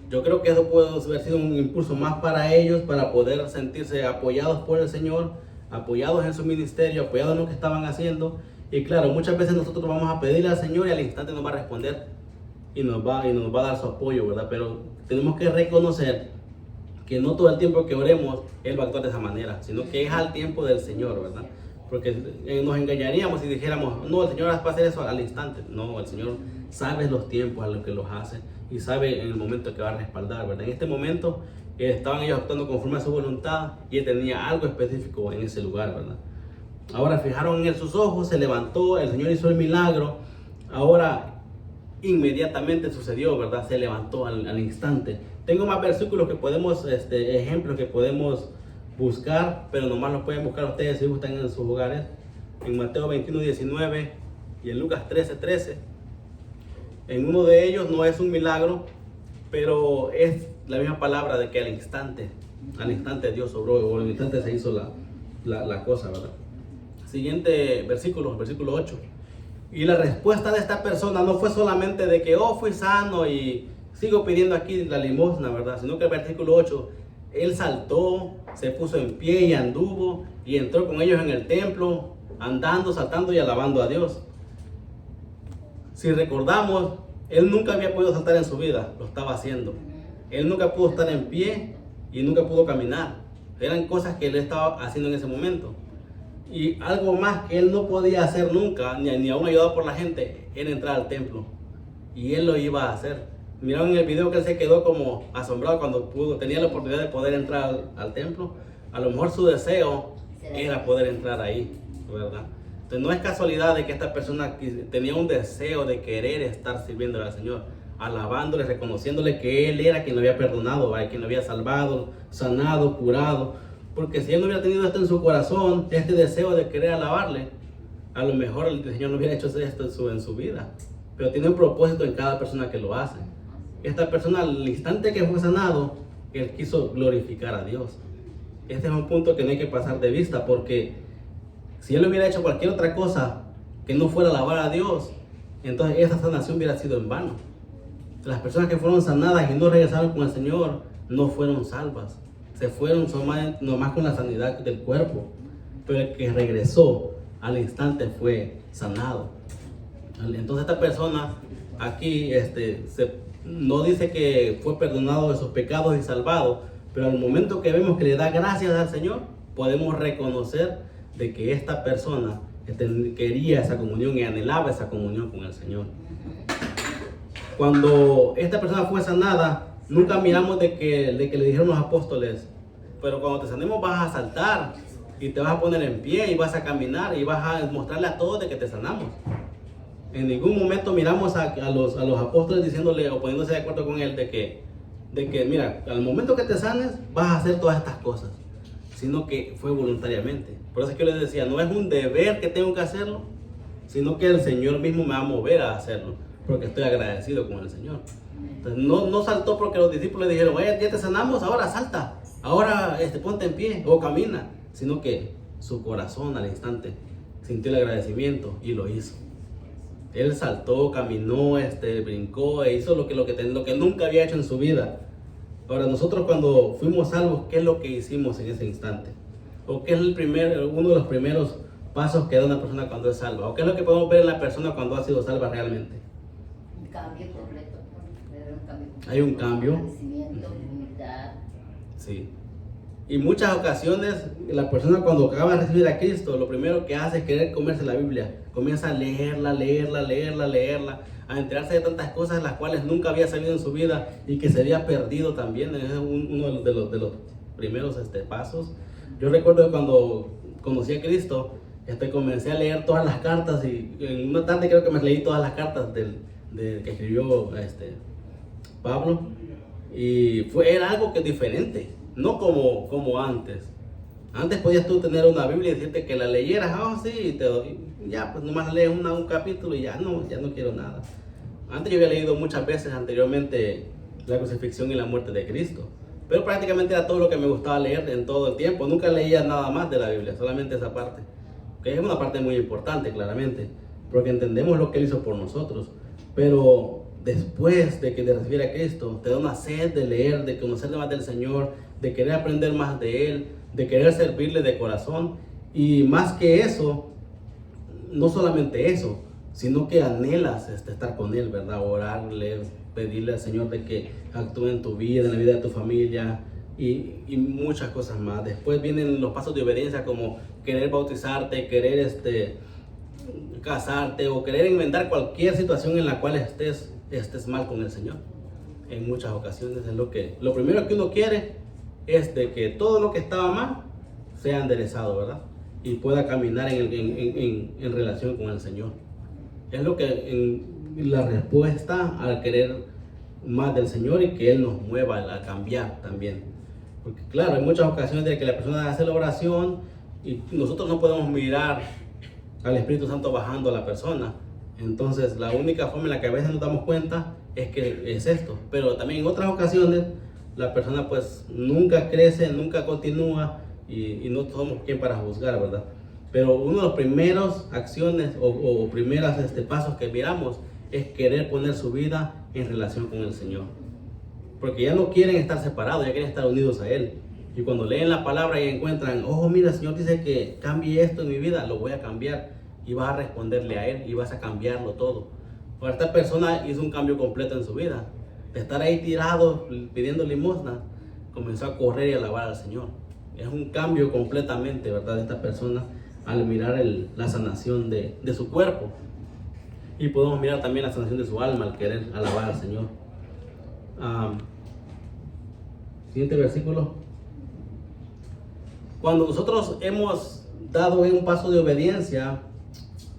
Yo creo que eso puede haber sido un impulso más para ellos, para poder sentirse apoyados por el Señor, apoyados en su ministerio, apoyados en lo que estaban haciendo. Y claro, muchas veces nosotros vamos a pedirle al Señor y al instante nos va a responder y nos va a dar su apoyo, ¿verdad? Pero tenemos que reconocer que no todo el tiempo que oremos Él va a actuar de esa manera, sino que es al tiempo del Señor, ¿verdad? Porque nos engañaríamos si dijéramos, no, el Señor va a hacer eso al instante. No, el Señor sabe los tiempos a los que los hace y sabe en el momento que va a respaldar, ¿verdad? En este momento estaban ellos actuando conforme a su voluntad y Él tenía algo específico en ese lugar, ¿verdad? Ahora fijaron en Él sus ojos, se levantó, el Señor hizo el milagro. Ahora inmediatamente sucedió, ¿verdad? Se levantó al instante. Tengo más versículos que podemos, ejemplos que podemos buscar, pero nomás los pueden buscar ustedes si gustan en sus hogares. En Mateo 21:19 y en Lucas 13:13. En uno de ellos no es un milagro, pero es la misma palabra de que al instante Dios obró, o al instante se hizo la cosa, ¿verdad? Siguiente versículo 8. Y la respuesta de esta persona no fue solamente de que, fui sano y sigo pidiendo aquí la limosna, ¿verdad? Sino que el versículo 8, él saltó, se puso en pie y anduvo y entró con ellos en el templo, andando, saltando y alabando a Dios. Si recordamos, él nunca había podido saltar en su vida, lo estaba haciendo. Él nunca pudo estar en pie y nunca pudo caminar. Eran cosas que él estaba haciendo en ese momento. Y algo más que él no podía hacer nunca, ni aún ayudado por la gente, era entrar al templo. Y él lo iba a hacer. Miraron en el video que él se quedó como asombrado cuando tenía la oportunidad de poder entrar al templo. A lo mejor su deseo era poder entrar ahí, ¿verdad? Entonces no es casualidad de que esta persona tenía un deseo de querer estar sirviéndole al Señor, alabándole, reconociéndole que Él era quien lo había perdonado, quien lo había salvado, sanado, curado. Porque si él no hubiera tenido esto en su corazón, este deseo de querer alabarle, a lo mejor el Señor no hubiera hecho esto en su vida. Pero tiene un propósito en cada persona que lo hace. Esta persona, al instante que fue sanado, él quiso glorificar a Dios. Este es un punto que no hay que pasar de vista, porque si él hubiera hecho cualquier otra cosa que no fuera alabar a Dios, entonces esa sanación hubiera sido en vano. Las personas que fueron sanadas y no regresaron con el Señor, no fueron salvas. Se fueron nomás con la sanidad del cuerpo, pero el que regresó al instante fue sanado. Entonces esta persona aquí no dice que fue perdonado de sus pecados y salvado, pero al momento que vemos que le da gracias al Señor, podemos reconocer de que esta persona quería esa comunión y anhelaba esa comunión con el Señor. Cuando esta persona fue sanada, nunca miramos de que le dijeron los apóstoles, pero cuando te sanemos vas a saltar y te vas a poner en pie y vas a caminar y vas a mostrarle a todos de que te sanamos. En ningún momento miramos a los apóstoles diciéndole o poniéndose de acuerdo con él de que mira, al momento que te sanes vas a hacer todas estas cosas. sino que fue voluntariamente. Por eso es que yo les decía, no es un deber que tengo que hacerlo, sino que el Señor mismo me va a mover a hacerlo, porque estoy agradecido con el Señor. Entonces, no saltó porque los discípulos le dijeron, oye, ya te sanamos, ahora salta, ahora ponte en pie o camina, sino que su corazón al instante sintió el agradecimiento y lo hizo. Él saltó, caminó, brincó e hizo lo que nunca había hecho en su vida. Ahora, nosotros cuando fuimos salvos, ¿qué es lo que hicimos en ese instante? ¿O qué es uno de los primeros pasos que da una persona cuando es salva? ¿O qué es lo que podemos ver en la persona cuando ha sido salva realmente? Un cambio completo. Hay un cambio. Agradecimiento, humildad. Sí. Y muchas ocasiones la persona cuando acaba de recibir a Cristo, lo primero que hace es querer comerse la Biblia. Comienza a leerla, a enterarse de tantas cosas las cuales nunca había sabido en su vida y que se había perdido también. Es uno de los primeros pasos. Yo recuerdo que cuando conocí a Cristo, comencé a leer todas las cartas y en una tarde creo que me leí todas las cartas que escribió Pablo, y era algo que diferente, no como antes. Antes podías tú tener una Biblia y decirte que la leyeras, sí, ya, pues nomás lees un capítulo y ya no quiero nada. Antes yo había leído muchas veces anteriormente la crucifixión y la muerte de Cristo, pero prácticamente era todo lo que me gustaba leer en todo el tiempo. Nunca leía nada más de la Biblia, solamente esa parte, que es una parte muy importante, claramente, porque entendemos lo que Él hizo por nosotros. Pero después de recibir a Cristo, te da una sed de leer, de conocer más del Señor, de querer aprender más de Él, de querer servirle de corazón. Y más que eso, no solamente eso, sino que anhelas estar con Él, ¿verdad? Orarle, pedirle al Señor de que actúe en tu vida, en la vida de tu familia y muchas cosas más. Después vienen los pasos de obediencia, como querer bautizarte, querer casarte o querer inventar cualquier situación en la cual estés mal con el Señor. En muchas ocasiones es lo primero que uno quiere es de que todo lo que estaba mal sea enderezado, ¿verdad? Y pueda caminar en relación con el Señor. Es lo que la respuesta al querer más del Señor y que Él nos mueva a cambiar también. Porque claro, hay muchas ocasiones de que la persona hace la oración y nosotros no podemos mirar al Espíritu Santo bajando a la persona. Entonces la única forma en la que a veces nos damos cuenta es que es esto. Pero también en otras ocasiones la persona pues nunca crece, nunca continúa y no somos quien para juzgar, ¿verdad? Pero uno de los primeros acciones o primeros pasos que miramos es querer poner su vida en relación con el Señor. Porque ya no quieren estar separados, ya quieren estar unidos a Él. Y cuando leen la palabra y encuentran, mira, el Señor dice que cambie esto en mi vida, lo voy a cambiar. Y vas a responderle a Él y vas a cambiarlo todo. Ahora esta persona hizo un cambio completo en su vida. De estar ahí tirado pidiendo limosna, comenzó a correr y a alabar al Señor. Es un cambio completamente, ¿verdad? De esta persona al mirar la sanación de su cuerpo. Y podemos mirar también la sanación de su alma al querer alabar al Señor. Siguiente versículo. Cuando nosotros hemos dado un paso de obediencia,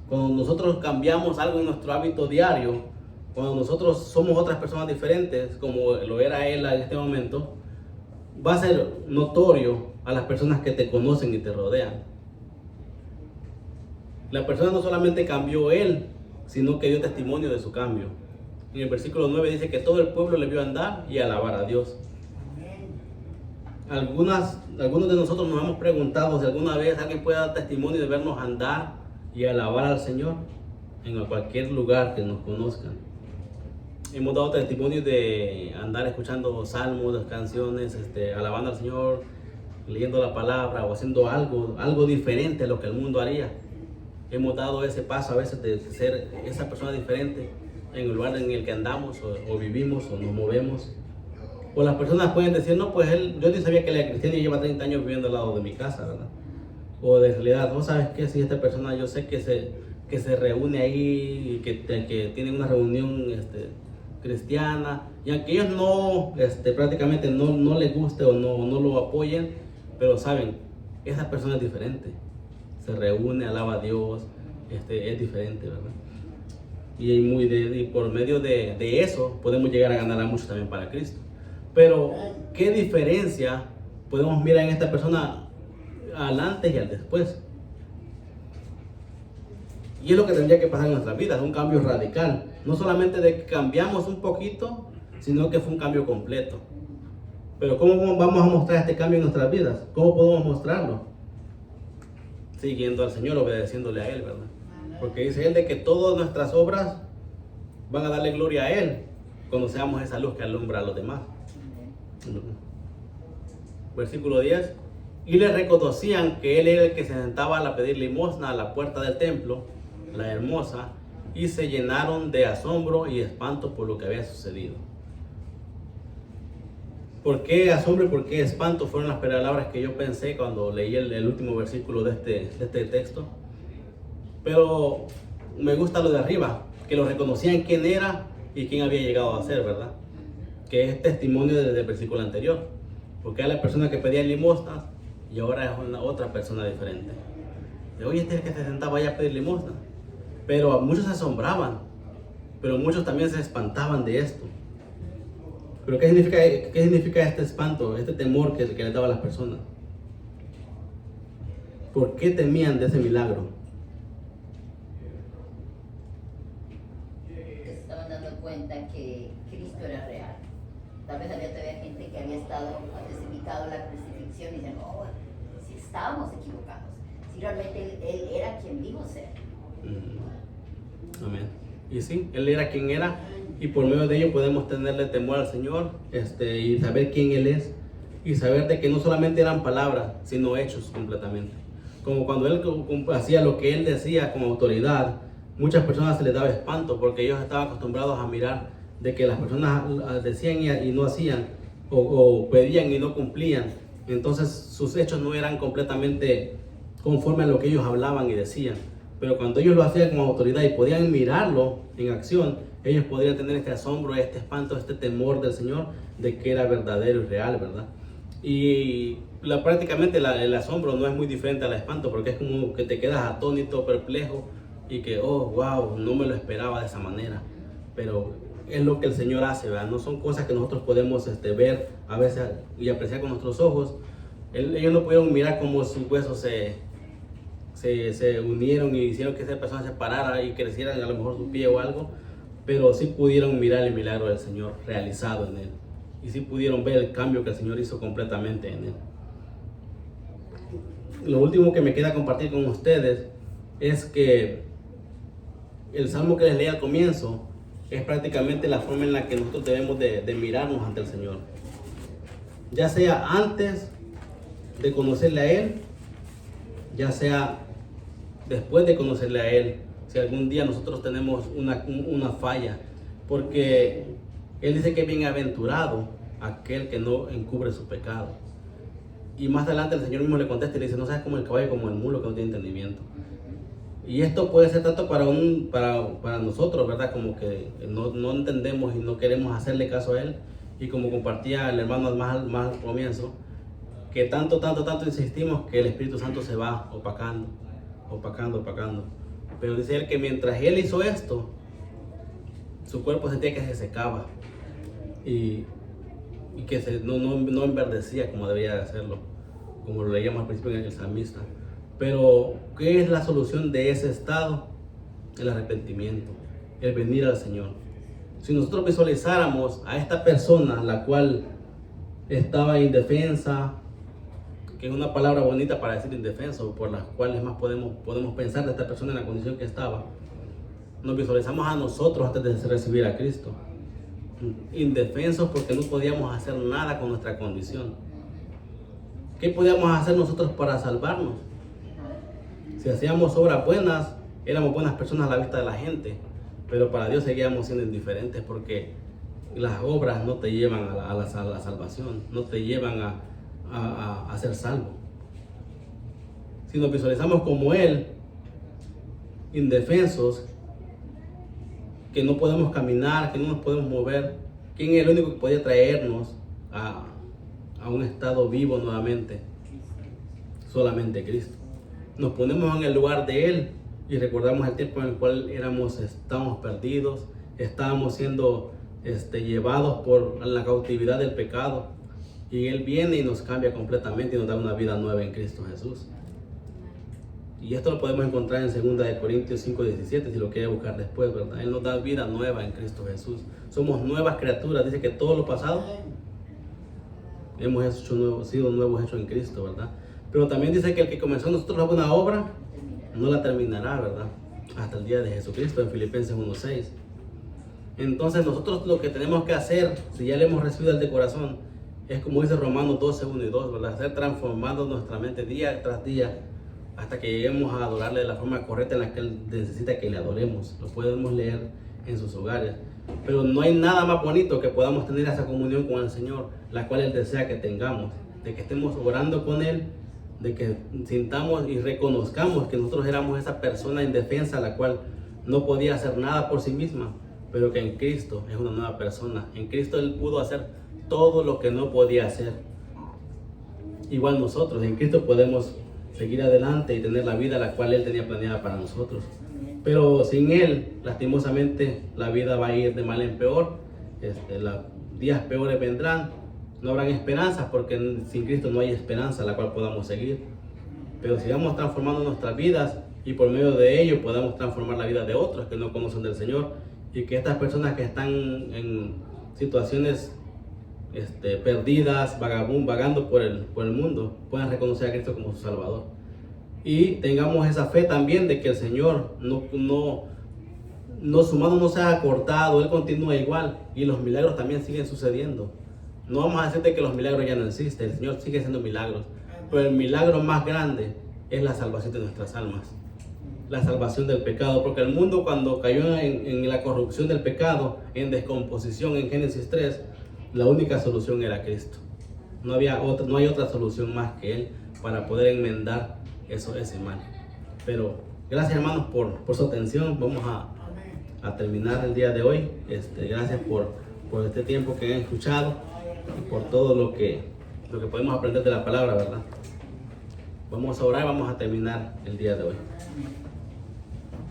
cuando nosotros cambiamos algo en nuestro hábito diario, cuando nosotros somos otras personas diferentes, como lo era él en este momento, va a ser notorio a las personas que te conocen y te rodean. La persona no solamente cambió él, sino que dio testimonio de su cambio. En el versículo 9 dice que todo el pueblo le vio andar y alabar a Dios. Algunos de nosotros nos hemos preguntado si alguna vez alguien puede dar testimonio de vernos andar y alabar al Señor en cualquier lugar que nos conozcan. Hemos dado testimonio de andar escuchando salmos, canciones, alabando al Señor, leyendo la palabra o haciendo algo diferente a lo que el mundo haría. Hemos dado ese paso a veces de ser esa persona diferente en el lugar en el que andamos o vivimos o nos movemos. O las personas pueden decir, no, pues yo ni sabía que él era cristiano y lleva 30 años viviendo al lado de mi casa, ¿verdad? O de realidad, no sabes qué, si esta persona yo sé que se reúne ahí y que tienen una reunión cristiana, y aunque ellos no, prácticamente no les guste o no lo apoyen, pero saben, esa persona es diferente, se reúne, alaba a Dios, es diferente, ¿verdad? Y por medio de eso podemos llegar a ganar a muchos también para Cristo. Pero, ¿qué diferencia podemos mirar en esta persona al antes y al después. Y es lo que tendría que pasar en nuestras vidas, un cambio radical. No solamente de que cambiamos un poquito, sino que fue un cambio completo. Pero ¿cómo vamos a mostrar este cambio en nuestras vidas? ¿Cómo podemos mostrarlo? Siguiendo al Señor, obedeciéndole a Él, ¿verdad? Porque dice Él de que todas nuestras obras van a darle gloria a Él cuando seamos esa luz que alumbra a los demás. Versículo 10. Y le reconocían que Él era el que se sentaba a pedir limosna a la puerta del templo, la hermosa, y se llenaron de asombro y espanto por lo que había sucedido. ¿Por qué asombro y por qué espanto? Fueron las palabras que yo pensé cuando leí el último versículo de este texto. Pero me gusta lo de arriba, que lo reconocían quién era y quién había llegado a ser, ¿verdad? Que es testimonio del versículo anterior. Porque era la persona que pedía limosna y ahora es otra persona diferente. De hoy este es el que se sentaba allá a pedir limosna. Pero muchos se asombraban, pero muchos también se espantaban de esto. Pero ¿qué significa este espanto, este temor que les daba a las personas? ¿Por qué temían de ese milagro? Se estaban dando cuenta que Cristo era real. Tal vez había todavía gente que había testificado la crucifixión y dicen, oh, si estábamos equivocados, si realmente él era quien dijo ser. Amén. Y sí, Él era quien era, y por medio de ello podemos tenerle temor al Señor, y saber quién Él es, y saber de que no solamente eran palabras, sino hechos completamente. Como cuando Él hacía lo que Él decía con autoridad, muchas personas se les daba espanto, porque ellos estaban acostumbrados a mirar de que las personas decían y no hacían, o pedían y no cumplían. Entonces sus hechos no eran completamente conforme a lo que ellos hablaban y decían. Pero cuando ellos lo hacían con autoridad y podían mirarlo en acción, ellos podrían tener este asombro, este espanto, este temor del Señor de que era verdadero y real, ¿verdad? Y prácticamente el asombro no es muy diferente al espanto, porque es como que te quedas atónito, perplejo y que, oh, wow, no me lo esperaba de esa manera. Pero es lo que el Señor hace, ¿verdad? No son cosas que nosotros podemos ver a veces y apreciar con nuestros ojos. Ellos no pudieron mirar cómo sus huesos se unieron y hicieron que esa persona se parara y creciera a lo mejor su pie o algo, pero sí pudieron mirar el milagro del Señor realizado en Él, y sí pudieron ver el cambio que el Señor hizo completamente en Él. Lo último que me queda compartir con ustedes es que el salmo que les leí al comienzo es prácticamente la forma en la que nosotros debemos de mirarnos ante el Señor, ya sea antes de conocerle a Él, ya sea después de conocerle a Él, si algún día nosotros tenemos una falla, porque Él dice que es bienaventurado aquel que no encubre su pecado. Y más adelante el Señor mismo le contesta y le dice, no seas como el caballo, como el mulo que no tiene entendimiento. Y esto puede ser tanto para nosotros, ¿verdad? Como que no entendemos y no queremos hacerle caso a Él. Y como compartía el hermano más al comienzo, que tanto insistimos que el Espíritu Santo se va opacando. Pero dice Él que mientras Él hizo esto, su cuerpo sentía que se secaba y que no enverdecía como debía de hacerlo, como lo leíamos al principio en el salmista. Pero ¿qué es la solución de ese estado? El arrepentimiento, el venir al Señor. Si nosotros visualizáramos a esta persona, la cual estaba indefensa, que es una palabra bonita para decir indefenso, por las cuales más podemos pensar de esta persona en la condición que estaba, nos visualizamos a nosotros antes de recibir a Cristo, indefensos porque no podíamos hacer nada con nuestra condición. ¿Qué podíamos hacer nosotros para salvarnos? Si hacíamos obras buenas, éramos buenas personas a la vista de la gente, pero para Dios seguíamos siendo indiferentes, porque las obras no te llevan a la salvación, no te llevan a ser salvo. Si nos visualizamos como Él, indefensos, que no podemos caminar, que no nos podemos mover, ¿quién es el único que podía traernos a un estado vivo nuevamente? Solamente Cristo. Nos ponemos en el lugar de Él y recordamos el tiempo en el cual estábamos perdidos, estábamos siendo llevados por la cautividad del pecado, Y Él viene y nos cambia completamente y nos da una vida nueva en Cristo Jesús. Y esto lo podemos encontrar en 2 Corintios 5:17, si lo quiere buscar después, ¿verdad? Él nos da vida nueva en Cristo Jesús. Somos nuevas criaturas. Dice que todo lo pasado hemos sido nuevos hechos en Cristo, ¿verdad? Pero también dice que el que comenzó en nosotros la buena obra, no la terminará, ¿verdad? Hasta el día de Jesucristo, en Filipenses 1:6. Entonces nosotros lo que tenemos que hacer, si ya le hemos recibido de corazón, es como dice Romanos 12:1 y 2, ¿verdad? Ser transformando nuestra mente día tras día, hasta que lleguemos a adorarle de la forma correcta en la que Él necesita que le adoremos. Lo podemos leer en sus hogares. Pero no hay nada más bonito que podamos tener esa comunión con el Señor, la cual Él desea que tengamos, de que estemos orando con Él, de que sintamos y reconozcamos que nosotros éramos esa persona indefensa, la cual no podía hacer nada por sí misma, pero que en Cristo es una nueva persona. En Cristo Él pudo hacer todo lo que no podía hacer. Igual nosotros, en Cristo podemos seguir adelante y tener la vida la cual Él tenía planeada para nosotros. Pero sin Él, lastimosamente, la vida va a ir de mal en peor. Los días peores vendrán. No habrán esperanzas, porque sin Cristo no hay esperanza la cual podamos seguir. Pero sigamos transformando nuestras vidas y por medio de ello podamos transformar la vida de otros que no conocen del Señor. Y que estas personas que están en situaciones perdidas, vagando por el mundo, puedan reconocer a Cristo como su Salvador. Y tengamos esa fe también de que el Señor su mano no se ha cortado, Él continúa igual y los milagros también siguen sucediendo. No vamos a decirte que los milagros ya no existen, el Señor sigue haciendo milagros, pero el milagro más grande es la salvación de nuestras almas, la salvación del pecado, porque el mundo cuando cayó en la corrupción del pecado, en descomposición en Génesis 3, la única solución era Cristo. No hay otra solución más que Él para poder enmendar ese mal. Pero gracias, hermanos, por su atención. Vamos a terminar el día de hoy. Gracias por este tiempo que han escuchado y por todo lo que podemos aprender de la palabra, ¿verdad? Vamos a orar, vamos a terminar el día de hoy.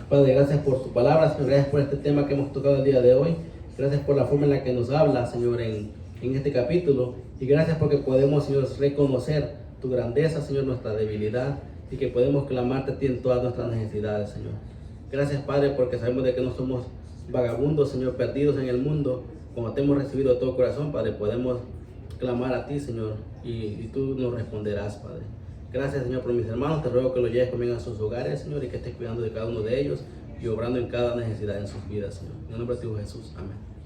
Padre, gracias por tu palabra, Señor. Gracias por este tema que hemos tocado el día de hoy. Gracias por la forma en la que nos habla, Señor, en este capítulo. Y gracias porque podemos, Señor, reconocer tu grandeza, Señor, nuestra debilidad, y que podemos clamarte a ti en todas nuestras necesidades, Señor. Gracias, Padre, porque sabemos de que no somos vagabundos, Señor, perdidos en el mundo. Cuando te hemos recibido de todo corazón, Padre, podemos clamar a ti, Señor, y tú nos responderás, Padre. Gracias, Señor, por mis hermanos. Te ruego que los lleves conmigo a sus hogares, Señor, y que estés cuidando de cada uno de ellos y obrando en cada necesidad en sus vidas, Señor. En el nombre de tu Jesús. Amén.